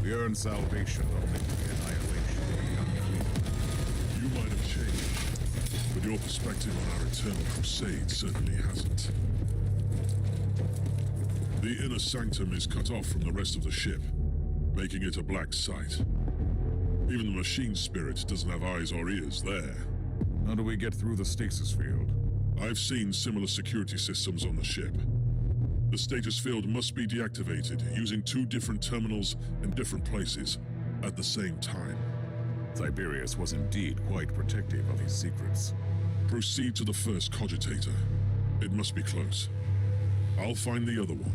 We earn salvation only with the annihilation of the unclean. You might have changed, but your perspective on our eternal crusade certainly hasn't. The inner sanctum is cut off from the rest of the ship, making it a black site. Even the machine spirit doesn't have eyes or ears there. How do we get through the stasis field? I've seen similar security systems on the ship. The status field must be deactivated using 2 different terminals in different places at the same time. Tiberius was indeed quite protective of his secrets. Proceed to the first cogitator. It must be close. I'll find the other one.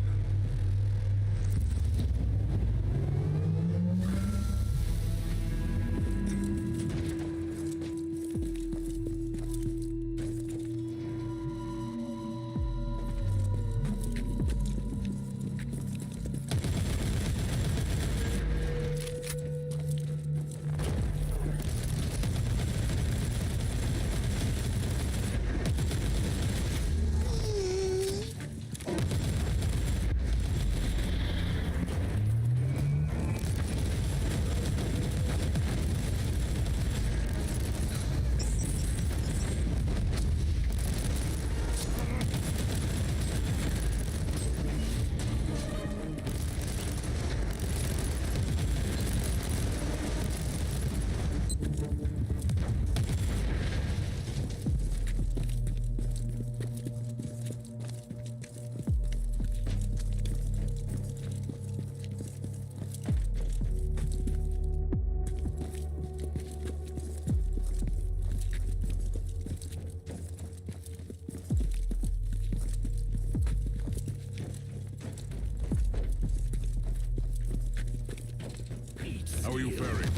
How are you faring?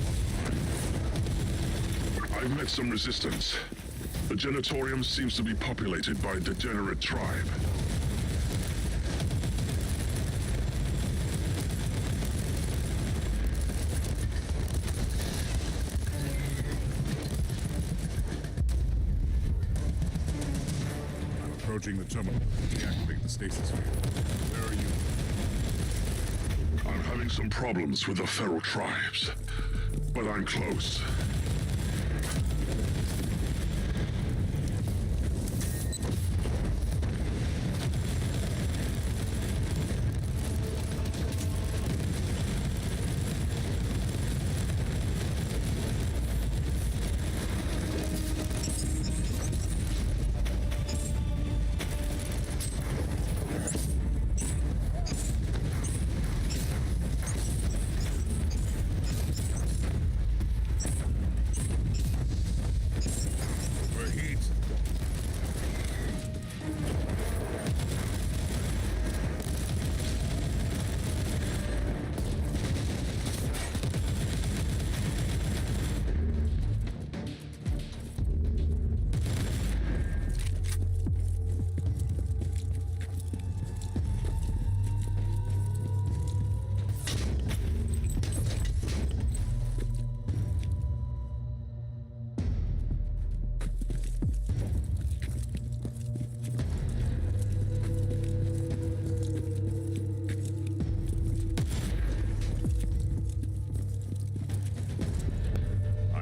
I've met some resistance. The Genitorium seems to be populated by a degenerate tribe. I'm approaching the terminal. Deactivate the stasis field. Where are you? I'm having some problems with the feral tribes, but I'm close.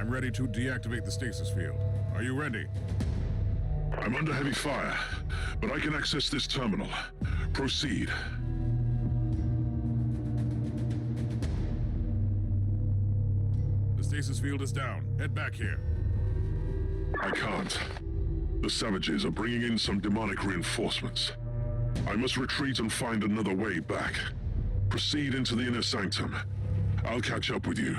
Ready to deactivate the stasis field. Are you ready? I'm under heavy fire, but I can access this terminal. Proceed. The stasis field is down. Head back here. I can't. The savages are bringing in some demonic reinforcements. I must retreat and find another way back. Proceed into the inner sanctum. I'll catch up with you.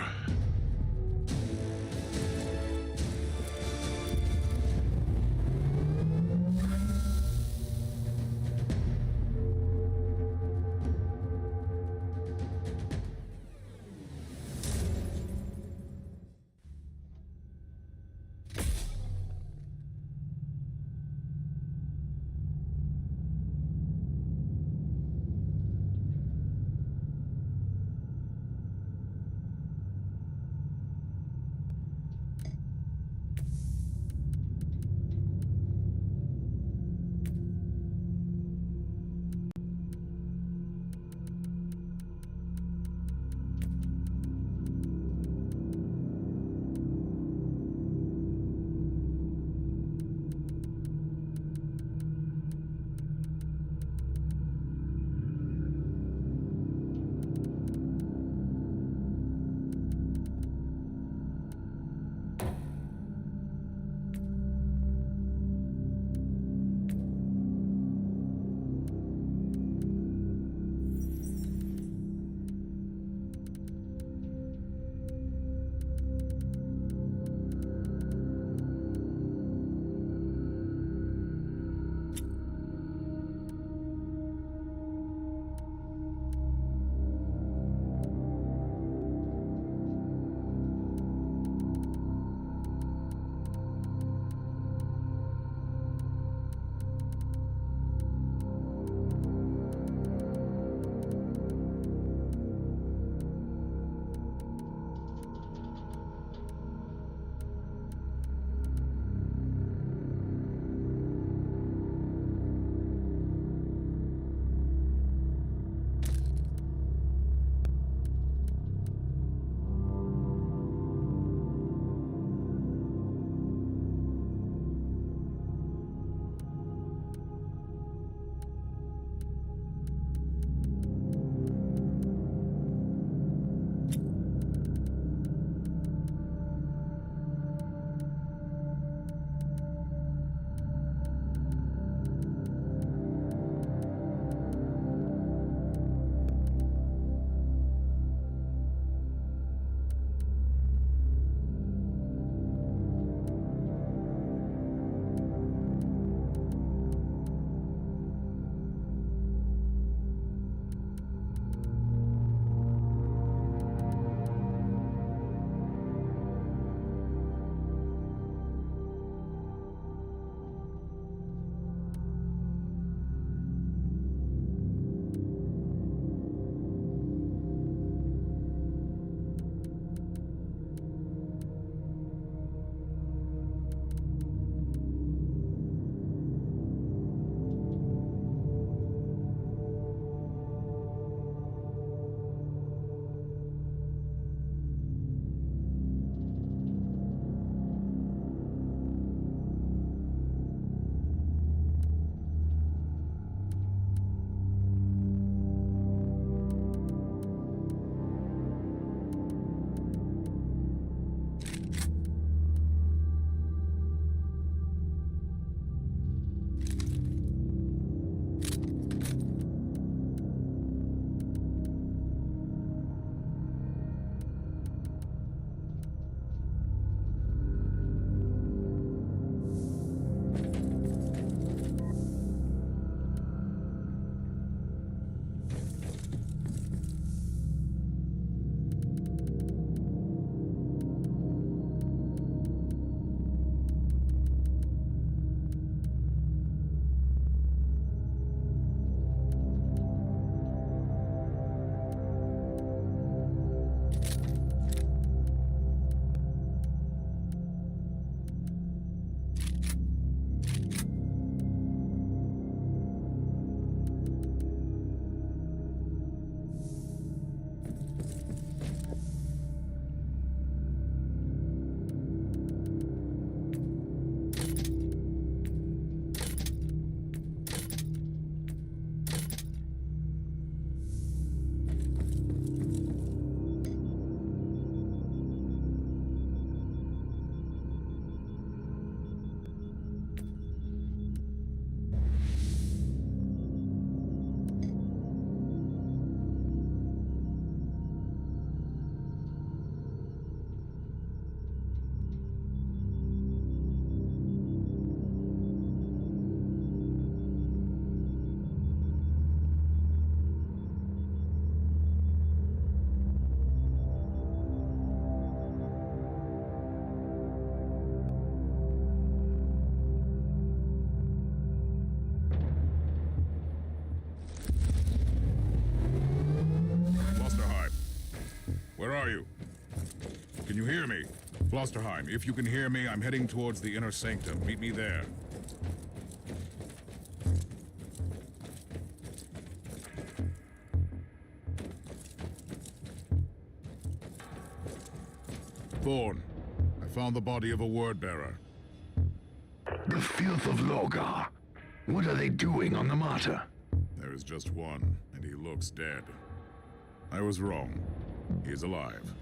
are you? Can you hear me? Klosterheim, if you can hear me, I'm heading towards the inner sanctum. Meet me there. Thorn, I found the body of a word-bearer. The filth of Logar. What are they doing on the Martyr? There is just one, and he looks dead. I was wrong. He is alive.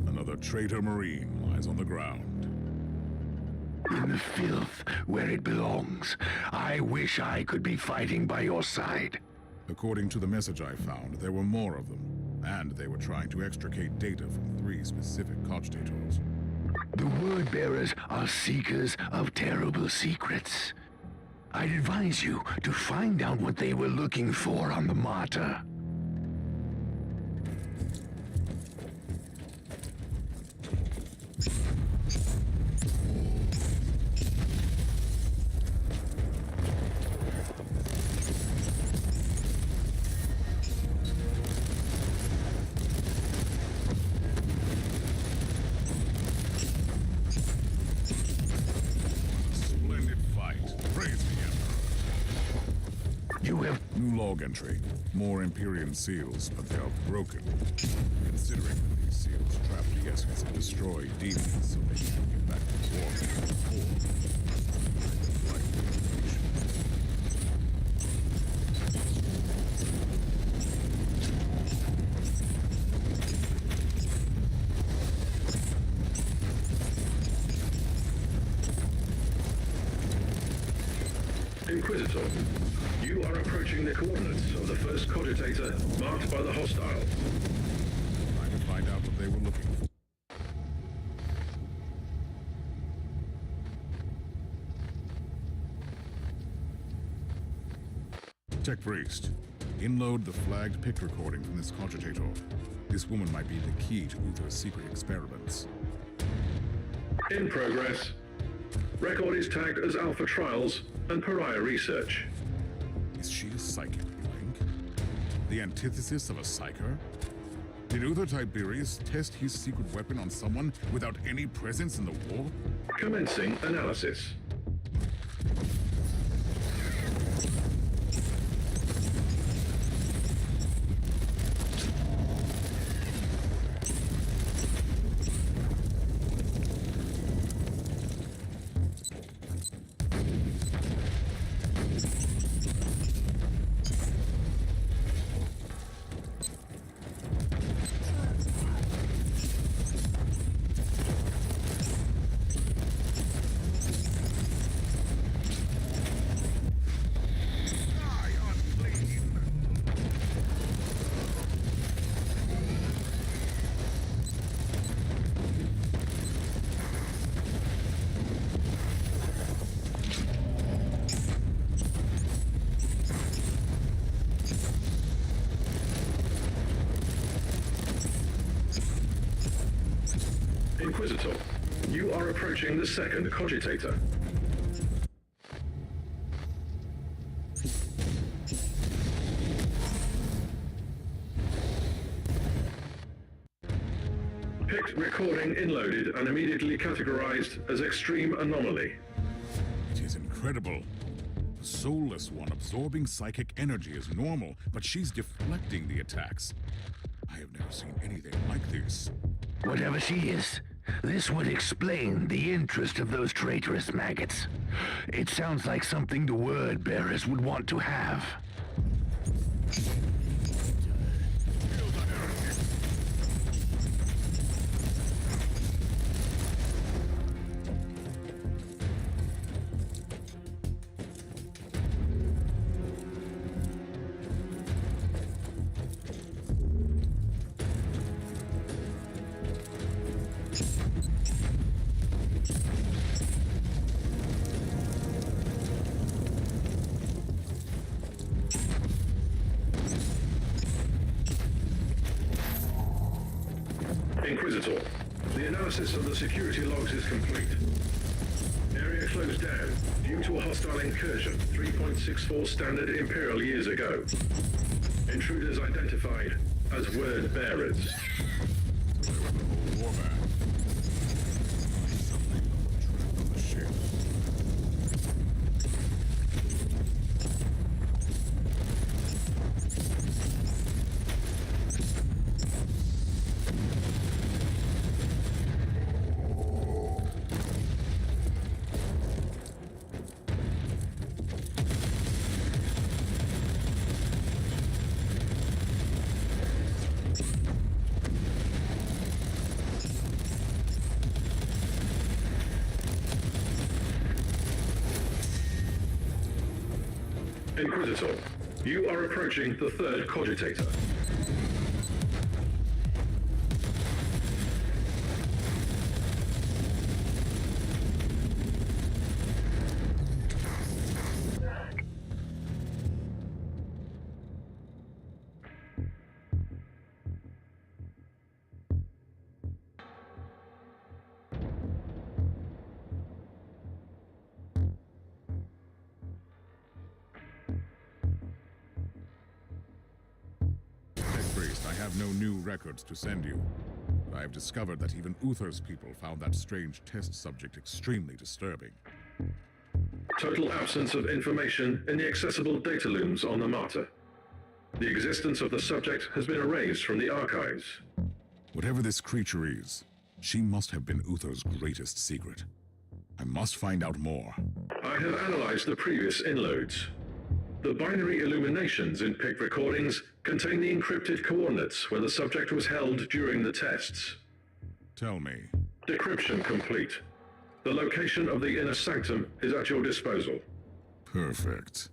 Another traitor Marine lies on the ground. In the filth, where it belongs. I wish I could be fighting by your side. According to the message I found, there were more of them, and they were trying to extricate data from 3 specific cogitators. The word-bearers are seekers of terrible secrets. I'd advise you to find out what they were looking for on the Martyr. Splendid fight. Praise the Emperor. You have... New log entry. More Empyrean seals, but they are broken. Considering that these seals trap the essence and destroy demons so they can get back to war. Inquisitor, you are approaching the coordinates of the first cogitator marked by the hostile. Trying to find out what they were looking for. Tech Priest, inload the flagged pic recording from this cogitator. This woman might be the key to Uther's secret experiments. In progress. Record is tagged as Alpha Trials and Pariah Research. Is she a psychic blank? The antithesis of a psyker? Did Uther Tiberius test his secret weapon on someone without any presence in the war? Commencing analysis. Inquisitor, you are approaching the second cogitator. Picked recording inloaded and immediately categorized as extreme anomaly. It is incredible. The soulless one absorbing psychic energy is normal, but she's deflecting the attacks. I have never seen anything like this. Whatever she is, this would explain the interest of those traitorous maggots. It sounds like something the word-bearers would want to have. Analysis of the security logs is complete. Area closed down due to a hostile incursion 3.64 standard Imperial years ago. Intruders identified as word bearers. They were the whole warband. Something trapped on the ship. Inquisitor, you are approaching the third cogitator. I have no new records to send you. But I have discovered that even Uther's people found that strange test subject extremely disturbing. Total absence of information in the accessible data looms on the Martyr. The existence of the subject has been erased from the archives. Whatever this creature is, she must have been Uther's greatest secret. I must find out more. I have analyzed the previous inloads. The binary illuminations in PIC recordings contain the encrypted coordinates where the subject was held during the tests. Tell me. Decryption complete. The location of the inner sanctum is at your disposal. Perfect.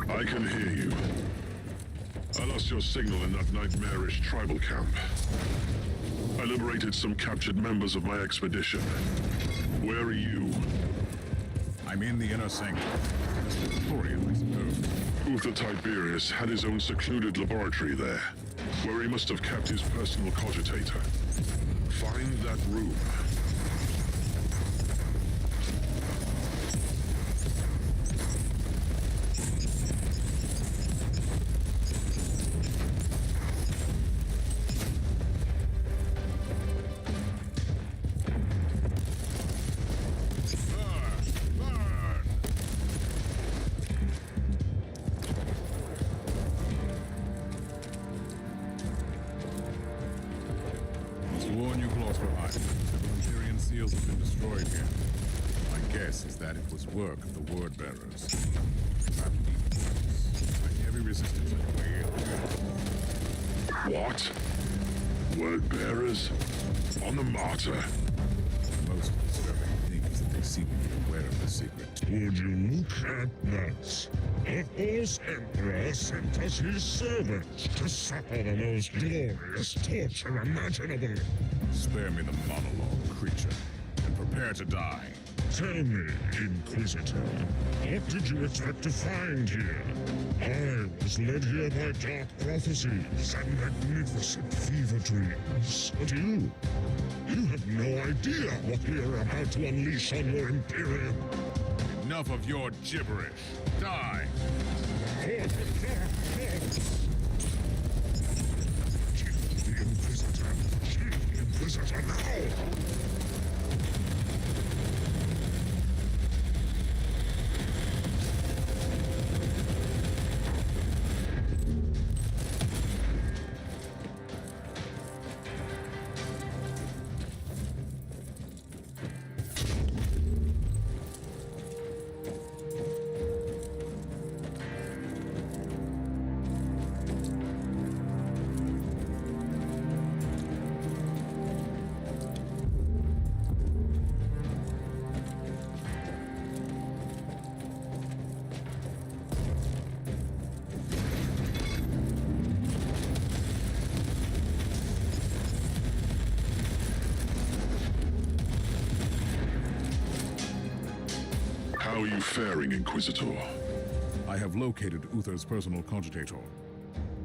I can hear you. I lost your signal in that nightmarish tribal camp. I liberated some captured members of my expedition. Where are you? I'm in the inner sanctum. Victoria, I suppose. Uther Tiberius had his own secluded laboratory there, where he must have kept his personal cogitator. Find that room. That it was work of the word bearers. Like heavy resistance and What? Word bearers? On the Martyr? The most disturbing thing is that they seem to be aware of the secret. Would you look at that? The Horse Emperor sent us his servants to suffer the most glorious torture imaginable. Spare me the monologue, creature, and prepare to die. Tell me, Inquisitor, what did you expect to find here? I was led here by dark prophecies and magnificent fever dreams. But you have no idea what we are about to unleash on your Imperium. Enough of your gibberish. Die! Kill the Inquisitor! Kill the Inquisitor now! How are you faring, Inquisitor? I have located Uther's personal cogitator.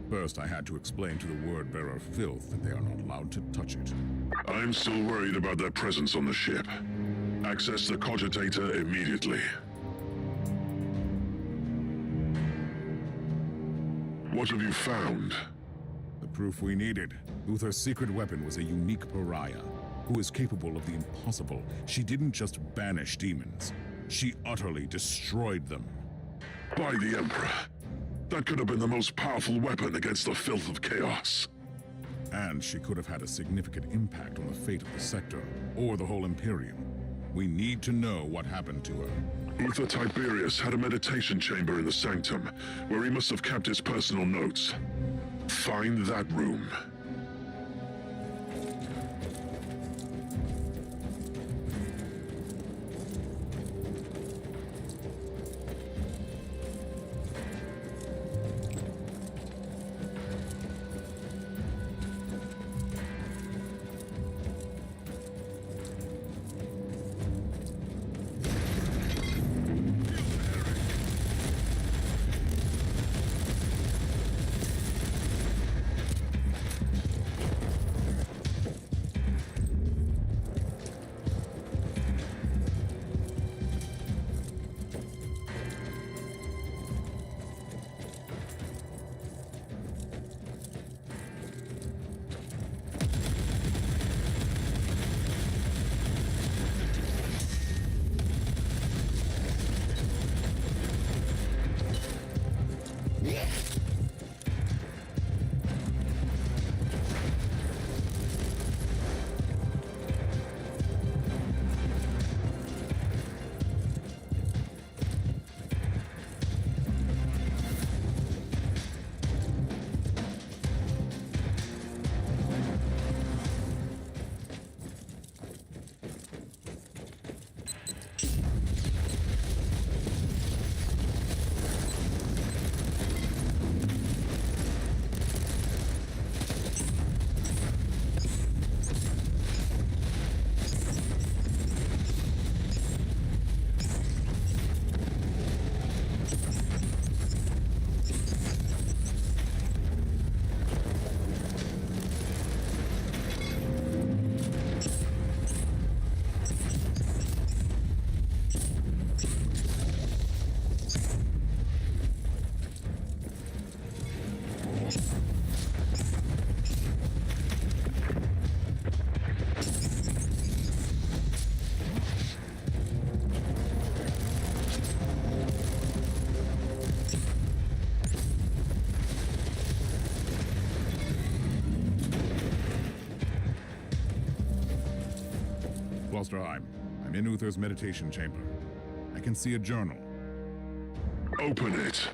First, I had to explain to the word-bearer Filth that they are not allowed to touch it. I'm still worried about their presence on the ship. Access the cogitator immediately. What have you found? The proof we needed. Uther's secret weapon was a unique pariah, who is capable of the impossible. She didn't just banish demons. She utterly destroyed them. By the Emperor. That could have been the most powerful weapon against the filth of chaos. And she could have had a significant impact on the fate of the sector, or the whole Imperium. We need to know what happened to her. Uther Tiberius had a meditation chamber in the sanctum, where he must have kept his personal notes. Find that room. Klosterheim. I'm in Uther's meditation chamber. I can see a journal. Open it.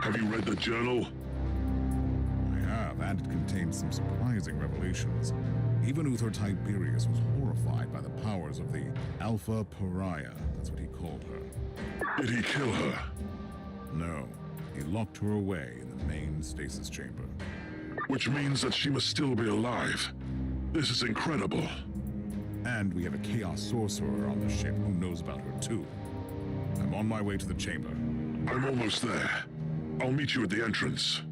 Have you read the journal? I have, and it contains some surprising revelations. Even Uther Tiberius was horrified by the powers of the Alpha Pariah. That's what he called her. Did he kill her? No, he locked her away in the main stasis chamber. Which means that she must still be alive. This is incredible. And we have a Chaos Sorcerer on the ship who knows about her too. I'm on my way to the chamber. I'm almost there. I'll meet you at the entrance.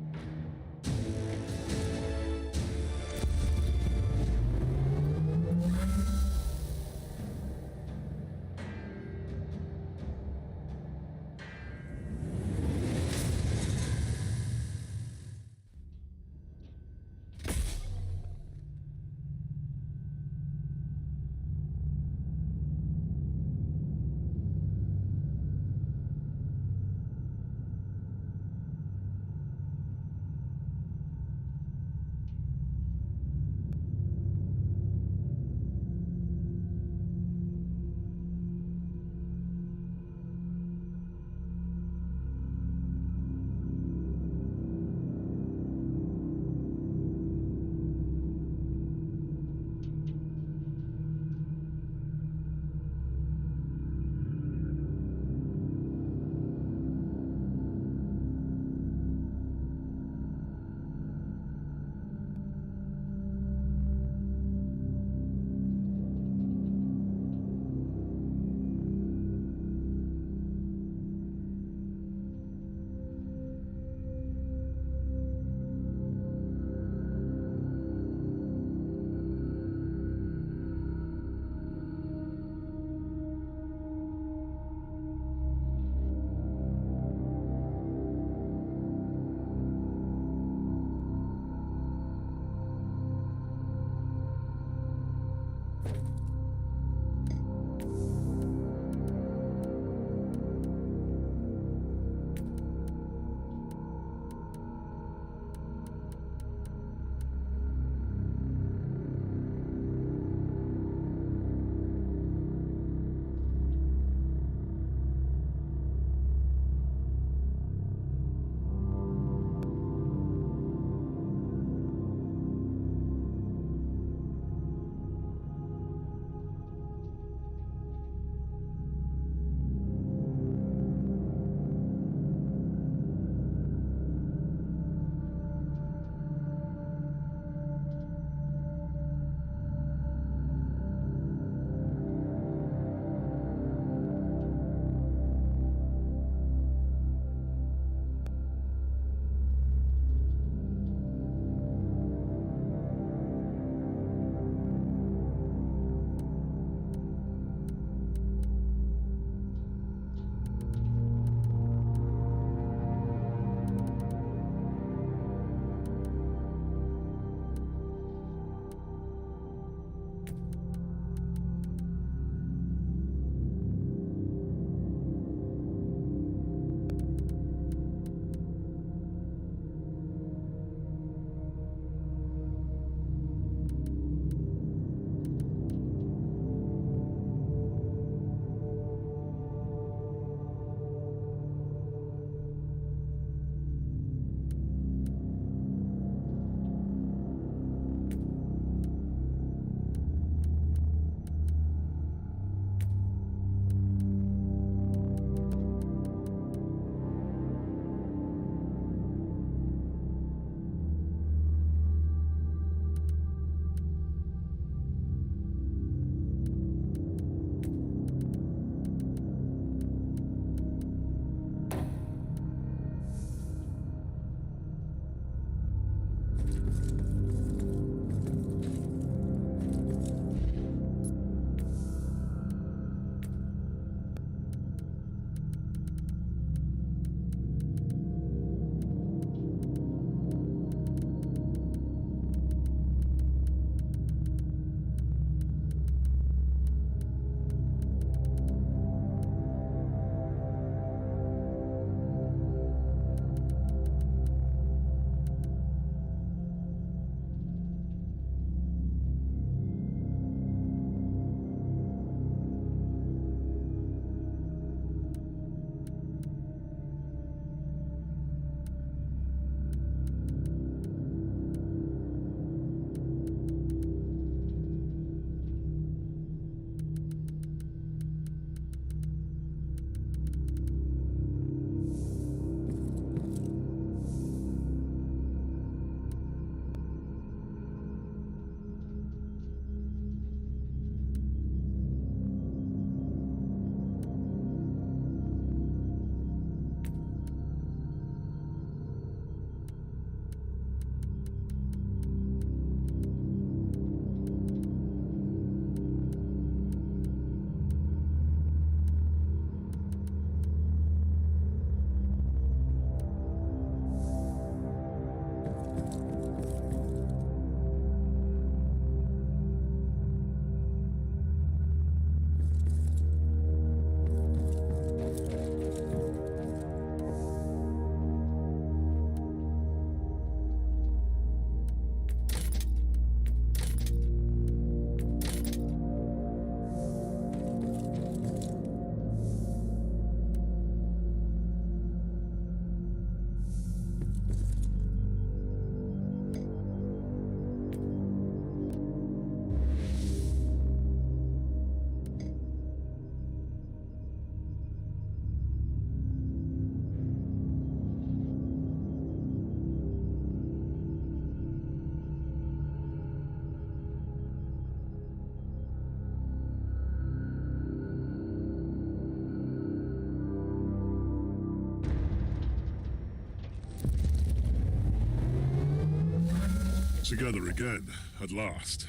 together again, at last.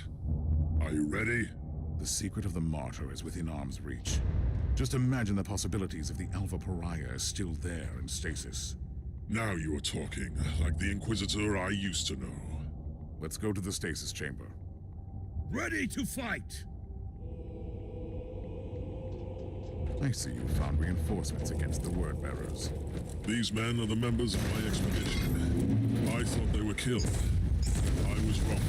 Are you ready? The secret of the Martyr is within arm's reach. Just imagine the possibilities if the Alpha Pariah is still there in stasis. Now you are talking, like the Inquisitor I used to know. Let's go to the stasis chamber. Ready to fight! I see you found reinforcements against the Word-bearers. These men are the members of my expedition. I thought they were killed. I was wrong.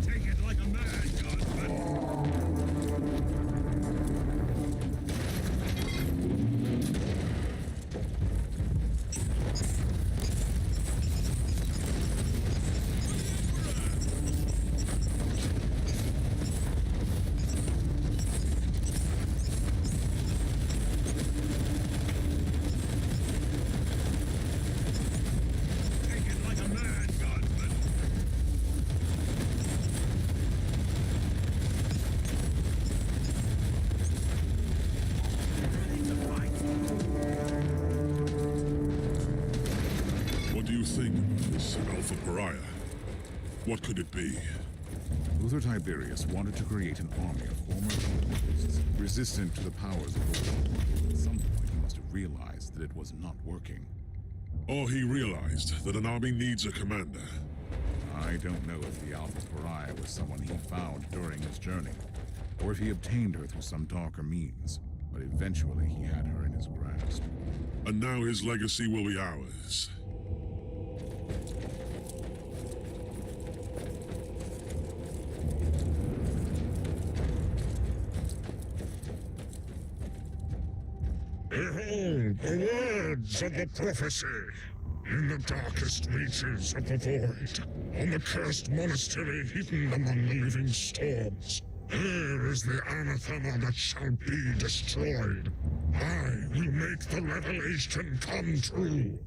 Take it like a man, guardsman! Take it like a man, guardsman! Ready to fight! What do you think of this Alpha Pariah? What could it be? Uther Tiberius wanted to create an army of former colonists, resistant to the powers of the world. At some point, he must have realized that it was not working. Or he realized that an army needs a commander. I don't know if the Alpha Pariah was someone he found during his journey, or if he obtained her through some darker means, but eventually he had her in his grasp. And now his legacy will be ours. Behold the words of the prophecy! In the darkest reaches of the void, on the cursed monastery hidden among the living storms, here is the anathema that shall be destroyed. I will make the revelation come true.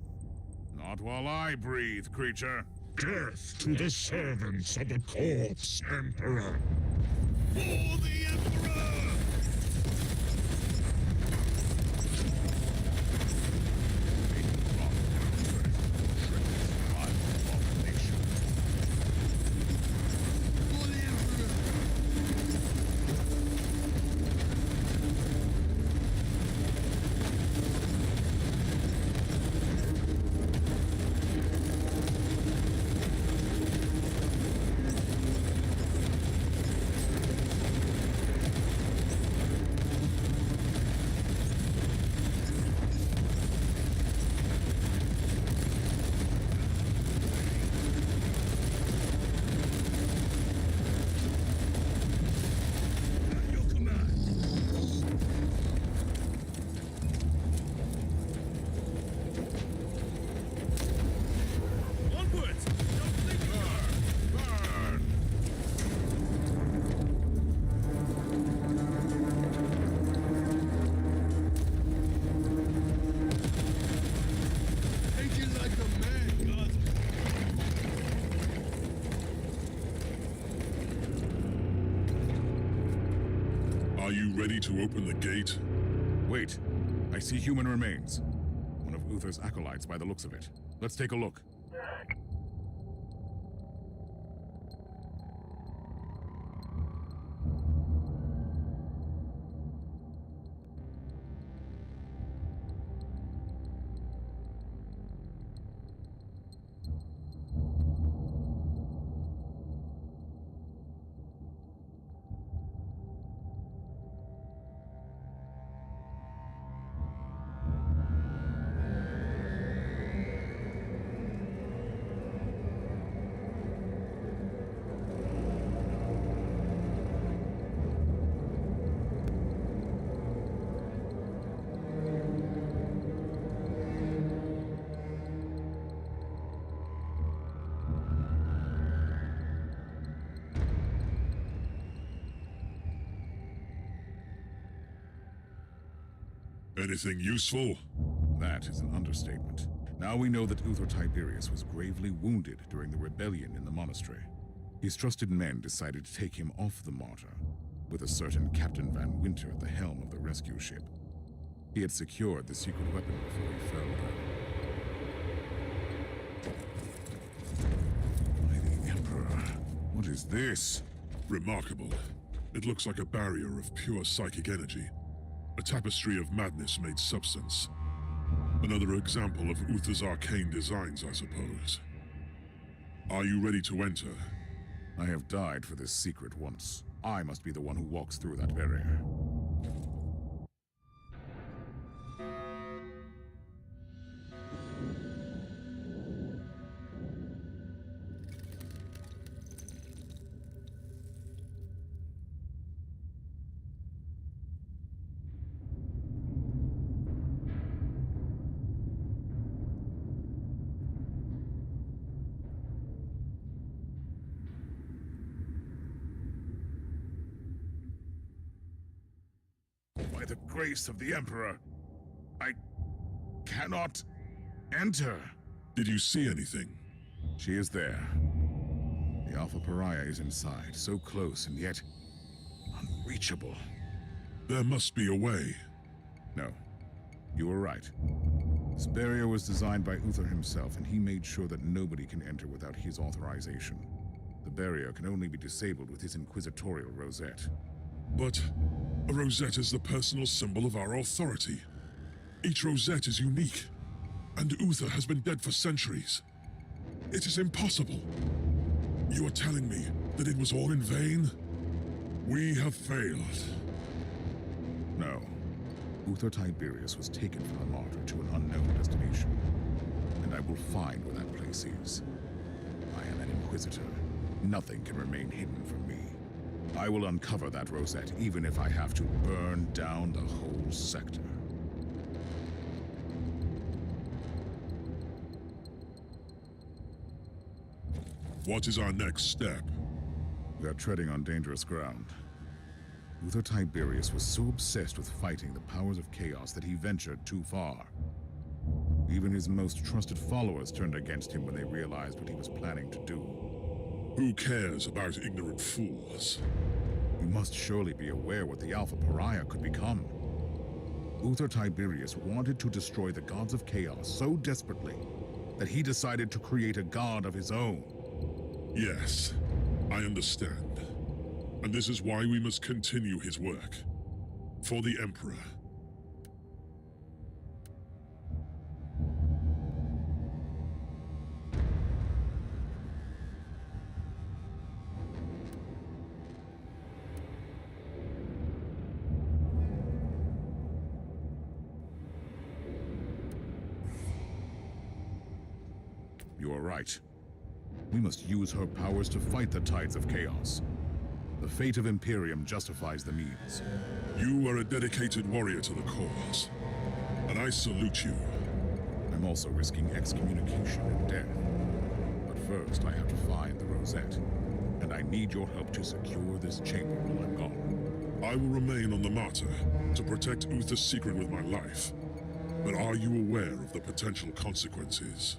Not while I breathe, creature. Death to the servants of the corpse emperor. For the Emperor! Are you ready to open the gate? Wait, I see human remains. One of Uther's acolytes by the looks of it. Let's take a look. Anything useful? That is an understatement. Now we know that Uther Tiberius was gravely wounded during the rebellion in the monastery. His trusted men decided to take him off the Martyr, with a certain Captain Van Winter at the helm of the rescue ship. He had secured the secret weapon before he fell down. By the Emperor, what is this? Remarkable. It looks like a barrier of pure psychic energy. A tapestry of madness-made substance. Another example of Uther's arcane designs, I suppose. Are you ready to enter? I have died for this secret once. I must be the one who walks through that barrier. By the grace of the Emperor, I cannot enter. Did you see anything? She is there. The Alpha Pariah is inside, so close and yet unreachable. There must be a way. No, you were right. This barrier was designed by Uther himself, and he made sure that nobody can enter without his authorization. The barrier can only be disabled with his inquisitorial rosette. But a rosette is the personal symbol of our authority. Each rosette is unique, and Uther has been dead for centuries. It is impossible. You are telling me that it was all in vain? We have failed. No. Uther Tiberius was taken from the Martyr to an unknown destination, and I will find where that place is. I am an Inquisitor. Nothing can remain hidden from me. I will uncover that rosette, even if I have to burn down the whole sector. What is our next step? We are treading on dangerous ground. Uther Tiberius was so obsessed with fighting the powers of chaos that he ventured too far. Even his most trusted followers turned against him when they realized what he was planning to do. Who cares about ignorant fools? You must surely be aware what the Alpha Pariah could become. Uther Tiberius wanted to destroy the gods of chaos so desperately that he decided to create a god of his own. Yes, I understand. And this is why we must continue his work. For the Emperor. You are right. We must use her powers to fight the tides of chaos. The fate of Imperium justifies the means. You are a dedicated warrior to the cause, and I salute you. I'm also risking excommunication and death. But first, I have to find the rosette, and I need your help to secure this chamber while I'm gone. I will remain on the Martyr to protect Uther's secret with my life. But are you aware of the potential consequences?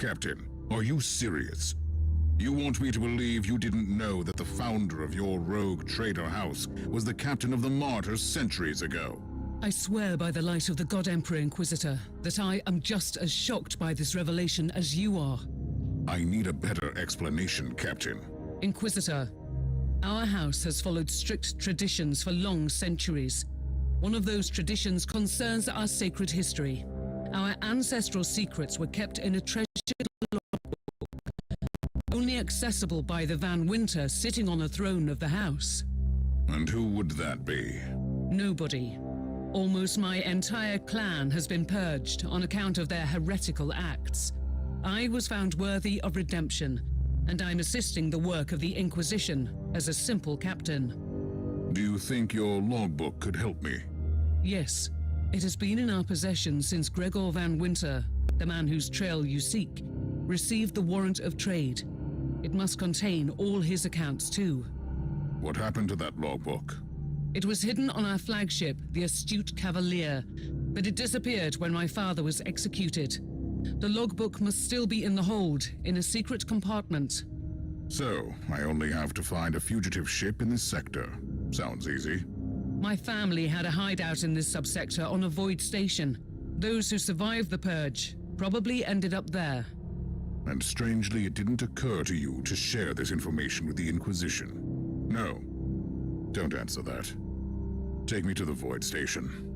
Captain, are you serious? You want me to believe you didn't know that the founder of your rogue traitor house was the captain of the Martyr centuries ago? I swear by the light of the God Emperor Inquisitor that I am just as shocked by this revelation as you are. I need a better explanation, Captain. Inquisitor, our house has followed strict traditions for long centuries. One of those traditions concerns our sacred history. Our ancestral secrets were kept in a treasured logbook, only accessible by the Van Winter sitting on the throne of the house. And who would that be? Nobody. Almost my entire clan has been purged on account of their heretical acts. I was found worthy of redemption, and I'm assisting the work of the Inquisition as a simple captain. Do you think your logbook could help me? Yes. It has been in our possession since Gregor Van Winter, the man whose trail you seek, received the warrant of trade. It must contain all his accounts too. What happened to that logbook? It was hidden on our flagship, the Astute Cavalier, but it disappeared when my father was executed. The logbook must still be in the hold, in a secret compartment. So, I only have to find a fugitive ship in this sector. Sounds easy. My family had a hideout in this subsector on a void station. Those who survived the purge probably ended up there. And strangely, it didn't occur to you to share this information with the Inquisition. No. Don't answer that. Take me to the void station.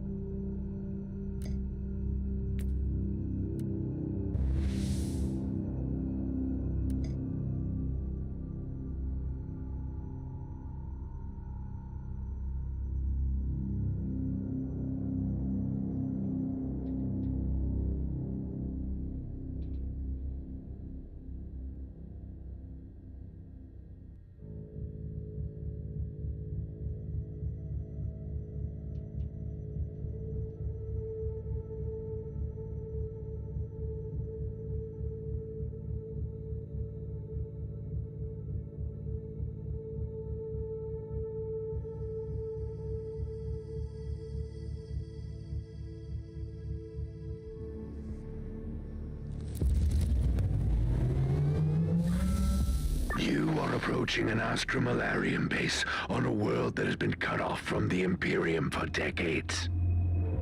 You are approaching an Astromalarian base on a world that has been cut off from the Imperium for decades.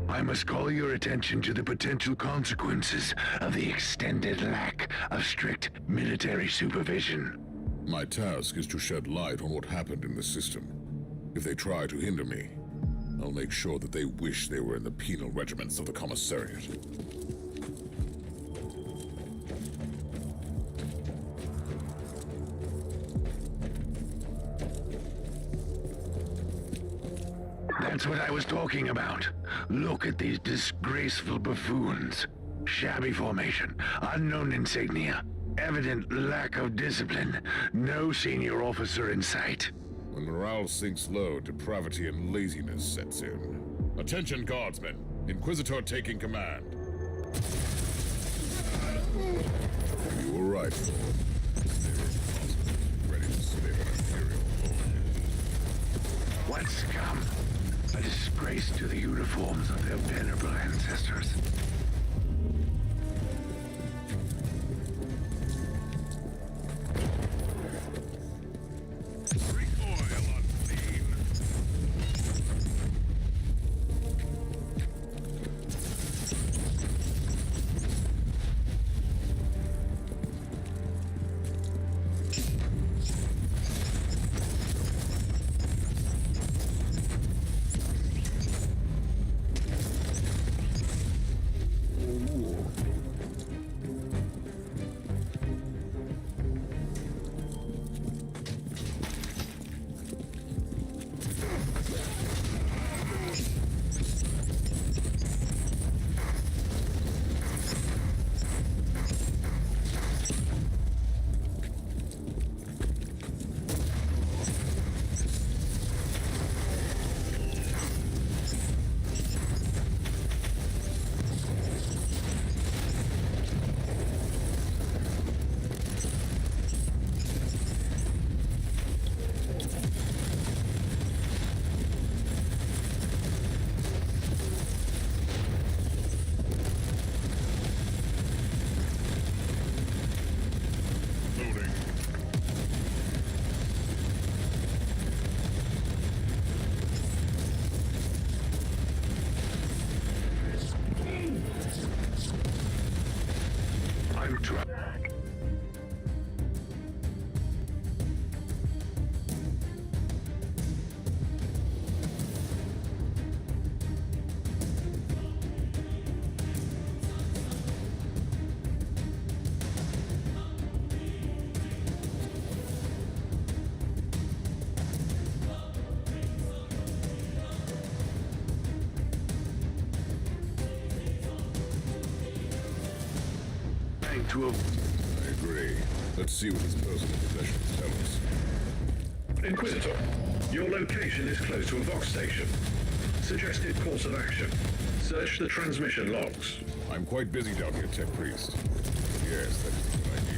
I must call your attention to the potential consequences of the extended lack of strict military supervision. My task is to shed light on what happened in the system. If they try to hinder me, I'll make sure that they wish they were in the penal regiments of the Commissariat. That's what I was talking about. Look at these disgraceful buffoons. Shabby formation, unknown insignia, evident lack of discipline, no senior officer in sight. When morale sinks low, depravity and laziness sets in. Attention, guardsmen! Inquisitor taking command. You were right, Lord. Ready to slay an Imperial horde. What scum? A disgrace to the uniforms of their venerable ancestors. trying to I agree. Let's see what his personal possessions tell us. Inquisitor, your location is close to a Vox station. Suggested course of action. Search the transmission logs. I'm quite busy down here, Tech Priest. Yes, that is a good idea.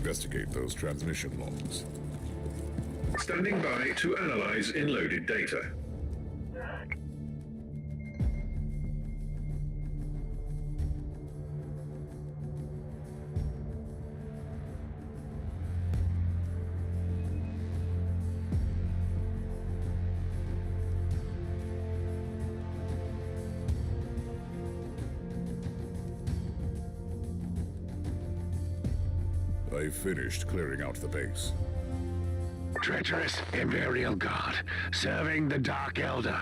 Investigate those transmission logs. Standing by to analyze inloaded data. I finished clearing out the base. treacherous Imperial Guard serving the Dark Elder.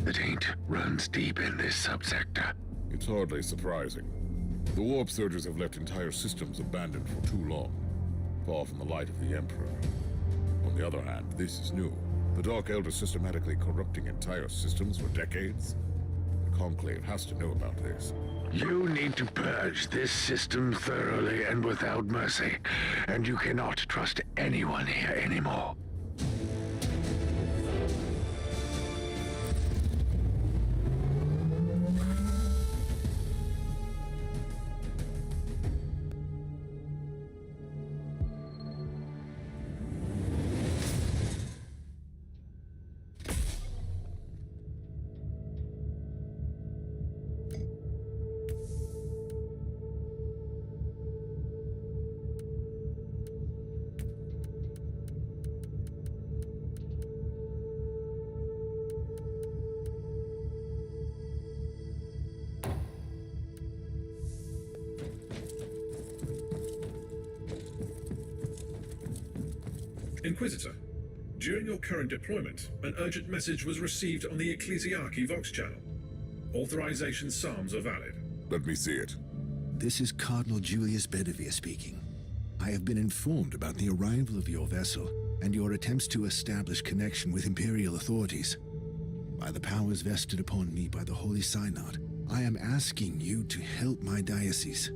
The taint runs deep in this subsector. It's hardly surprising. The warp surges have left entire systems abandoned for too long, far from the light of the Emperor. On the other hand, this is new. The Dark Elder systematically corrupting entire systems for decades. The Conclave has to know about this. You need to purge this system thoroughly and without mercy, and you cannot trust anyone here anymore. Inquisitor, during your current deployment, an urgent message was received on the Ecclesiarchy Vox channel. Authorization psalms are valid. Let me see it. This is Cardinal Julius Bedivere speaking. I have been informed about the arrival of your vessel and your attempts to establish connection with Imperial authorities. By the powers vested upon me by the Holy Synod, I am asking you to help my diocese.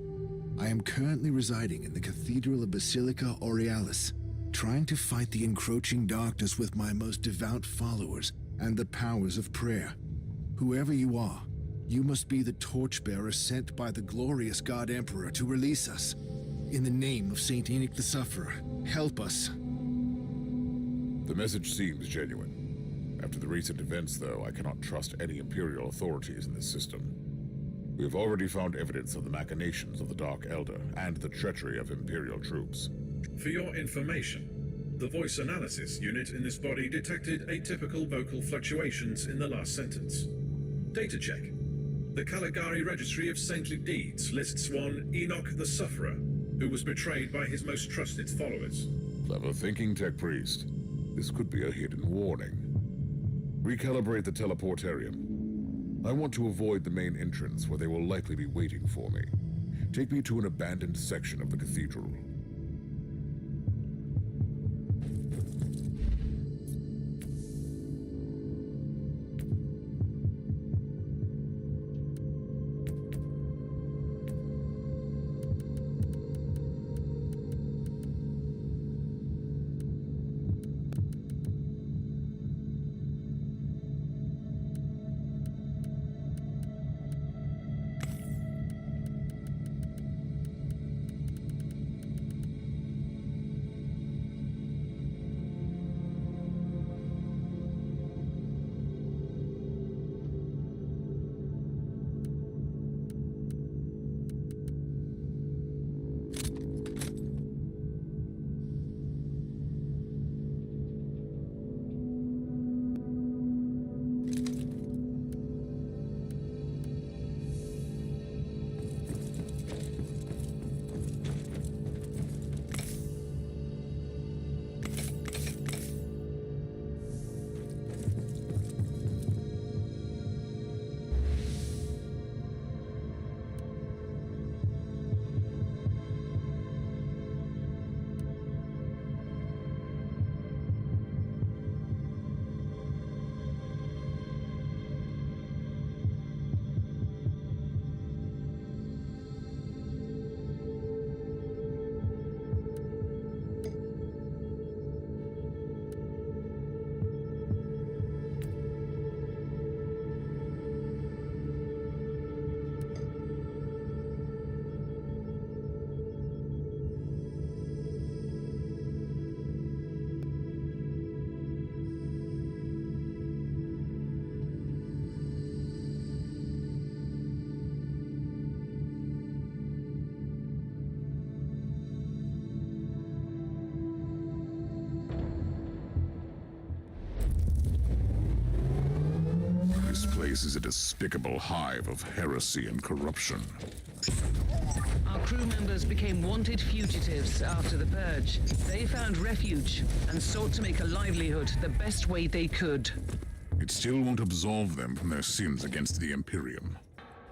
I am currently residing in the Cathedral of Basilica Aurealis, trying to fight the encroaching darkness with my most devout followers and the powers of prayer. Whoever you are, you must be the torchbearer sent by the glorious God Emperor to release us. In the name of Saint Enoch the Sufferer, help us. The message seems genuine. After the recent events, though, I cannot trust any Imperial authorities in this system. We have already found evidence of the machinations of the Dark Elder and the treachery of Imperial troops. For your information, the voice analysis unit in this body detected atypical vocal fluctuations in the last sentence. Data check. The Caligari Registry of Saintly Deeds lists one Enoch the Sufferer, who was betrayed by his most trusted followers. Clever thinking, Tech Priest. This could be a hidden warning. Recalibrate the teleportarium. I want to avoid the main entrance where they will likely be waiting for me. Take me to an abandoned section of the cathedral. This place is a despicable hive of heresy and corruption. Our crew members became wanted fugitives after the purge. They found refuge and sought to make a livelihood the best way they could. It still won't absolve them from their sins against the Imperium.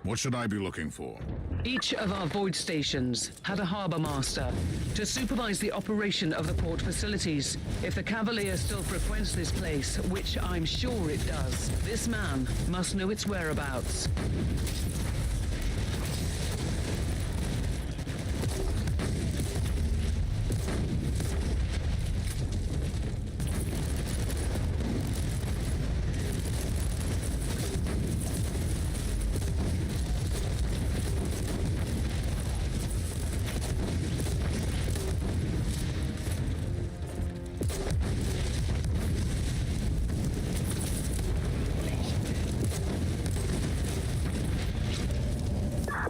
What should I be looking for? Each of our void stations had a harbor master to supervise the operation of the port facilities. If the Cavalier still frequents this place, which I'm sure it does, this man must know its whereabouts.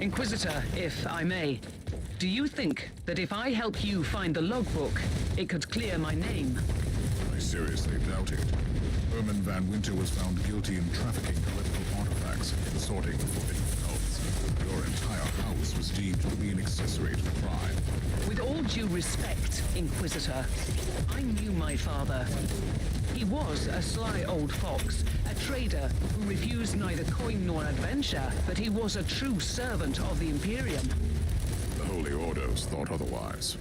Inquisitor, if I may, do you think that if I help you find the logbook, it could clear my name? I seriously doubt it. Herman Van Winter was found guilty in trafficking political artifacts and consorting with forbidden cults. Your entire house was deemed to be an accessory to the crime. With all due respect, Inquisitor, I knew my father. He was a sly old fox, a trader who refused neither coin nor adventure, but he was a true servant of the Imperium. The Holy Orders thought otherwise.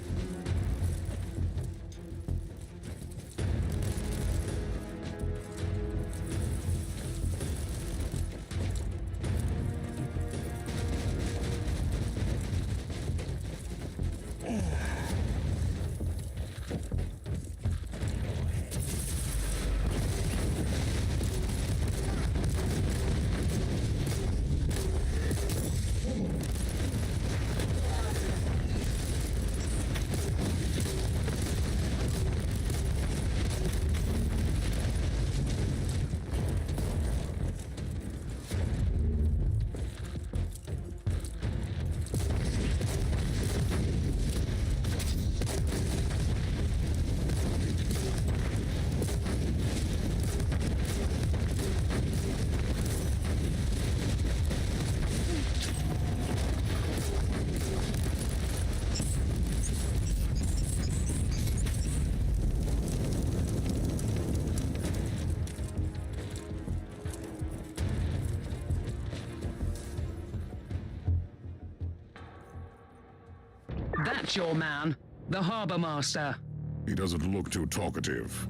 That's your man, the harbor master. He doesn't look too talkative.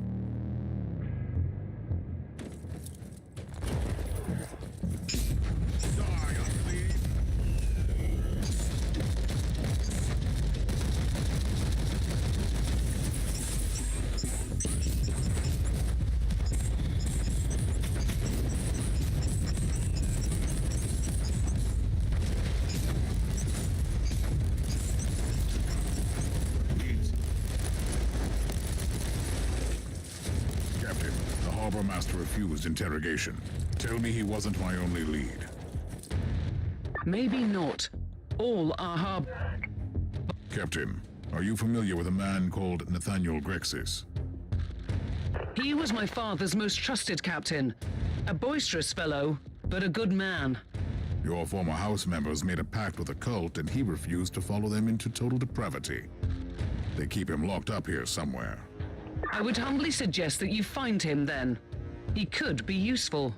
Master refused interrogation. Tell me he wasn't my only lead. Maybe not. All are harbor... Captain, are you familiar with a man called Nathaniel Grexis? He was my father's most trusted captain. A boisterous fellow, but a good man. Your former house members made a pact with a cult and he refused to follow them into total depravity. They keep him locked up here somewhere. I would humbly suggest that you find him then. He could be useful.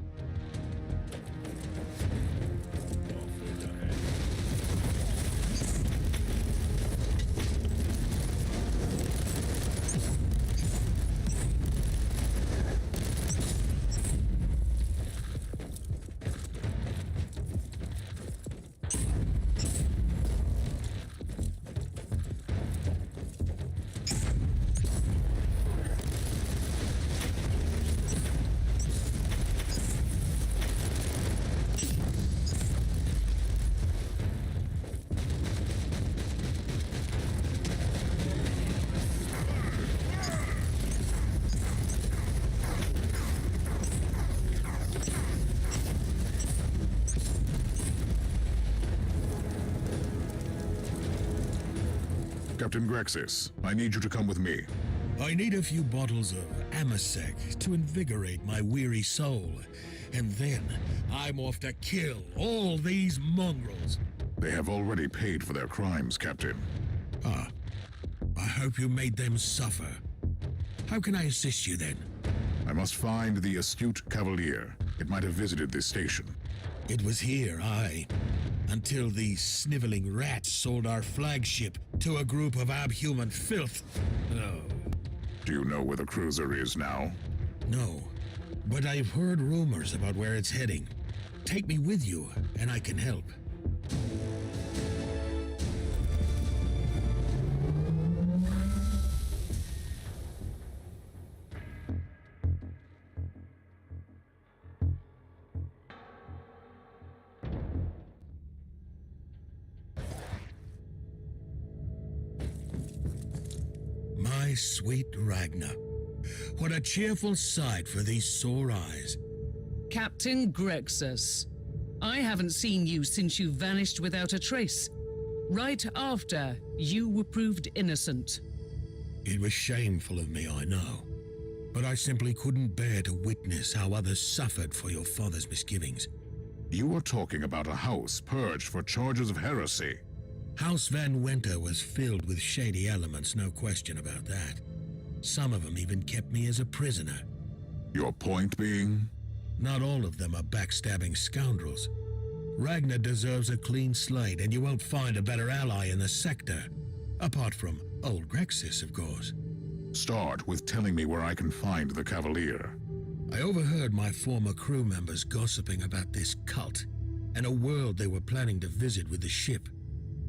Captain Grexis, I need you to come with me. I need a few bottles of Amasec to invigorate my weary soul. And then I'm off to kill all these mongrels. They have already paid for their crimes, Captain. Ah, I hope you made them suffer. How can I assist you then? I must find the astute Cavalier. It might have visited this station. It was here, aye. Until these sniveling rats sold our flagship to a group of abhuman filth. Oh. Do you know where the cruiser is now? No, but I've heard rumors about where it's heading. Take me with you, and I can help. My sweet Ragnar. What a cheerful sight for these sore eyes. Captain Grexus, I haven't seen you since you vanished without a trace. Right after you were proved innocent. It was shameful of me, I know. But I simply couldn't bear to witness how others suffered for your father's misgivings. You are talking about a house purged for charges of heresy. House Van Winter was filled with shady elements, no question about that. Some of them even kept me as a prisoner. Your point being? Not all of them are backstabbing scoundrels. Ragnar deserves a clean slate, and you won't find a better ally in the sector. Apart from old Grexus, of course. Start with telling me where I can find the Cavalier. I overheard my former crew members gossiping about this cult, and a world they were planning to visit with the ship.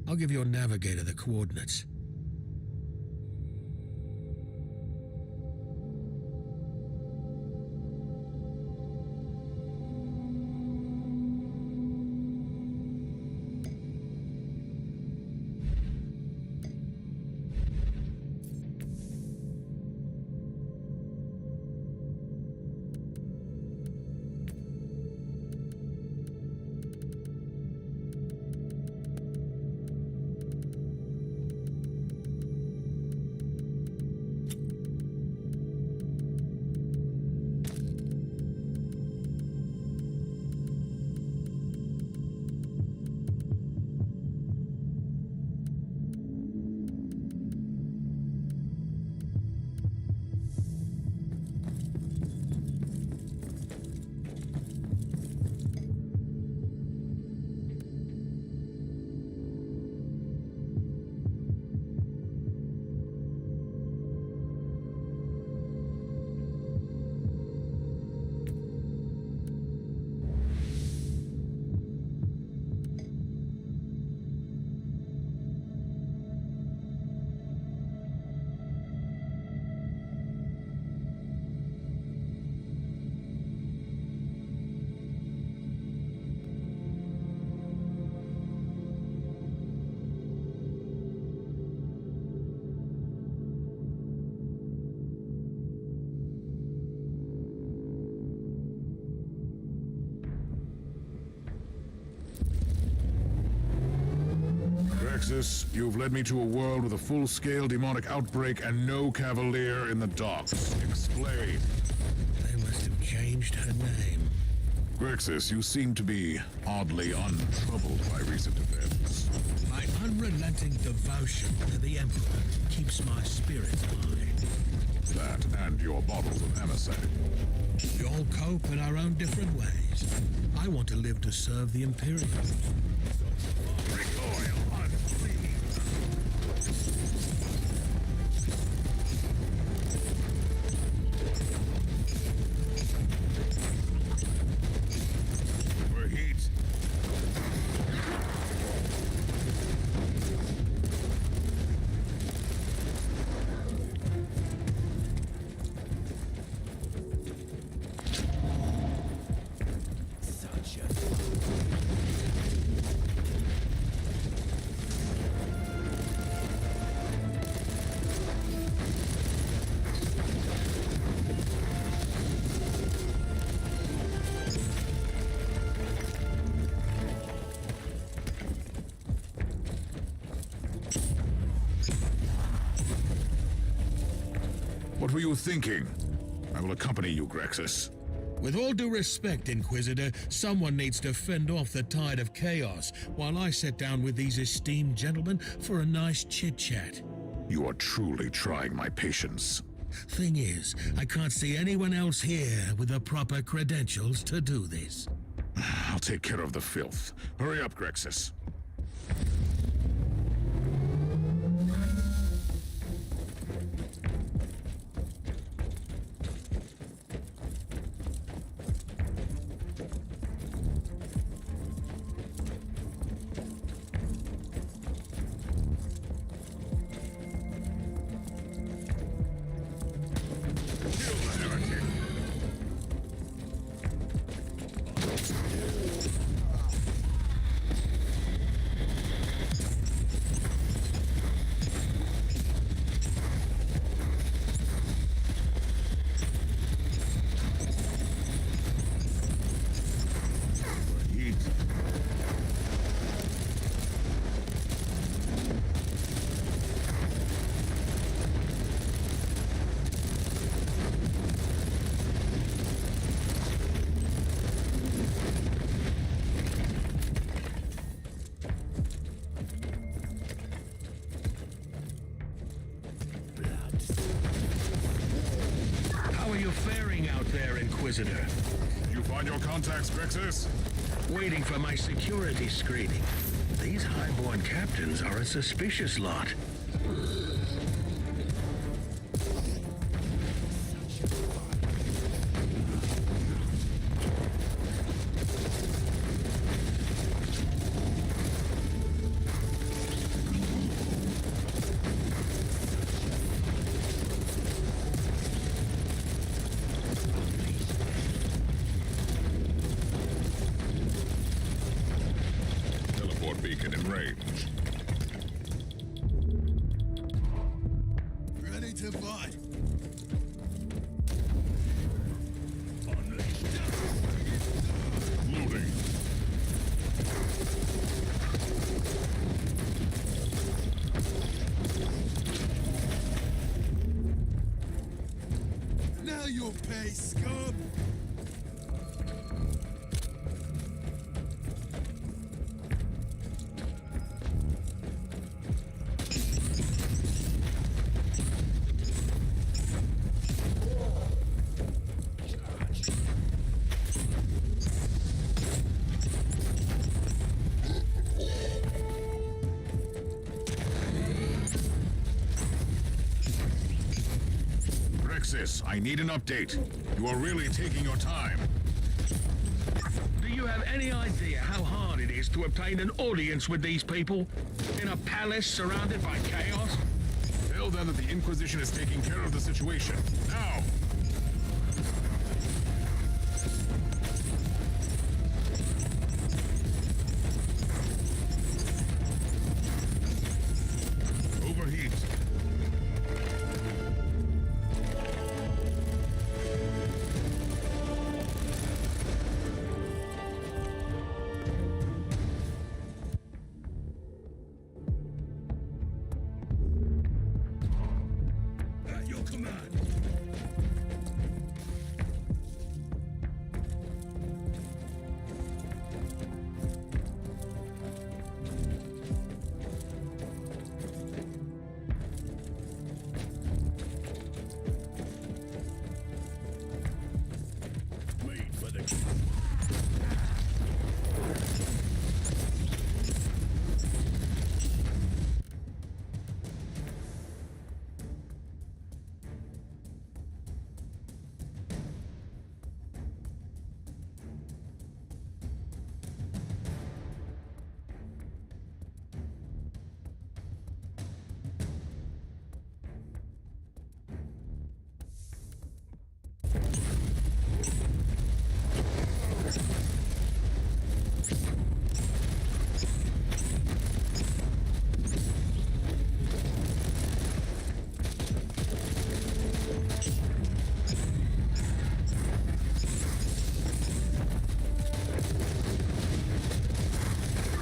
I'll give your navigator the coordinates. You've led me to a world with a full-scale demonic outbreak and no Cavalier in the docks. Explain. They must have changed her name. Grexus, you seem to be oddly untroubled by recent events. My unrelenting devotion to the Emperor keeps my spirits high. That and your bottles of anisette. We all cope in our own different ways. I want to live to serve the Imperium. What were you thinking? I will accompany you, Grexus. With all due respect, Inquisitor, someone needs to fend off the tide of chaos while I sit down with these esteemed gentlemen for a nice chit-chat. You are truly trying my patience. Thing is, I can't see anyone else here with the proper credentials to do this. I'll take care of the filth. Hurry up, Grexis. How are you faring out there, Inquisitor? You find your contacts, Grexis? Waiting for my security screening. These highborn captains are a suspicious lot. Teleport beacon in range. Ready to fight. Loading. Now you'll pay, scum! Grexis, I need an update. You are really taking your time. Do you have any idea how hard it is to obtain an audience with these people? In a palace surrounded by chaos? Tell them that the Inquisition is taking care of the situation. Now! Overheat. At your command. Wait for the...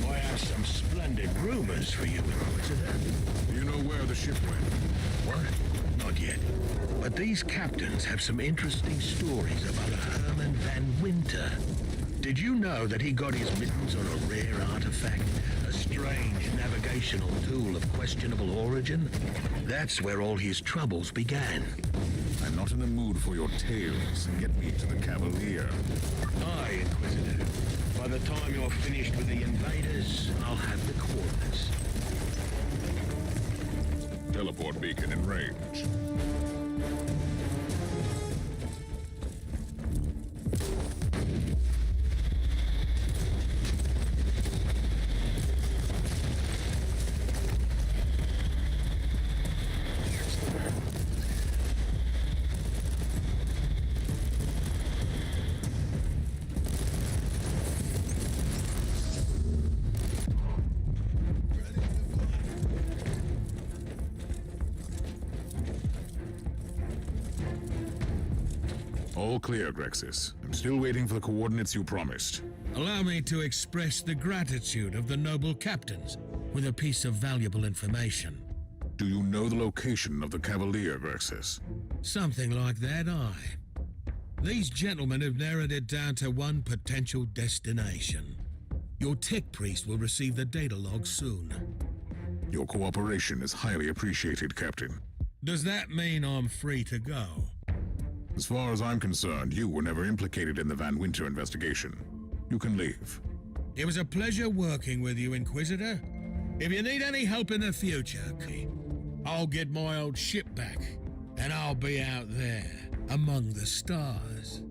I have some splendid rumors for you, Inquisitor. Do you know where the ship went? What? Not yet. But these captains have some interesting stories about a Herman Van Did you know that he got his mittens on a rare artifact? A strange navigational tool of questionable origin? That's where all his troubles began. I'm not in the mood for your tales. Get me to the Cavalier. Aye, Inquisitor. By the time you're finished with the invaders, I'll have the coordinates. Teleport beacon in range. All clear, Grexis. I'm still waiting for the coordinates you promised. Allow me to express the gratitude of the noble captains with a piece of valuable information. Do you know the location of the Cavalier, Grexis? Something like that, aye. These gentlemen have narrowed it down to one potential destination. Your tech priest will receive the data log soon. Your cooperation is highly appreciated, Captain. Does that mean I'm free to go? As far as I'm concerned, you were never implicated in the Van Winter investigation. You can leave. It was a pleasure working with you, Inquisitor. If you need any help in the future, I'll get my old ship back, and I'll be out there, among the stars.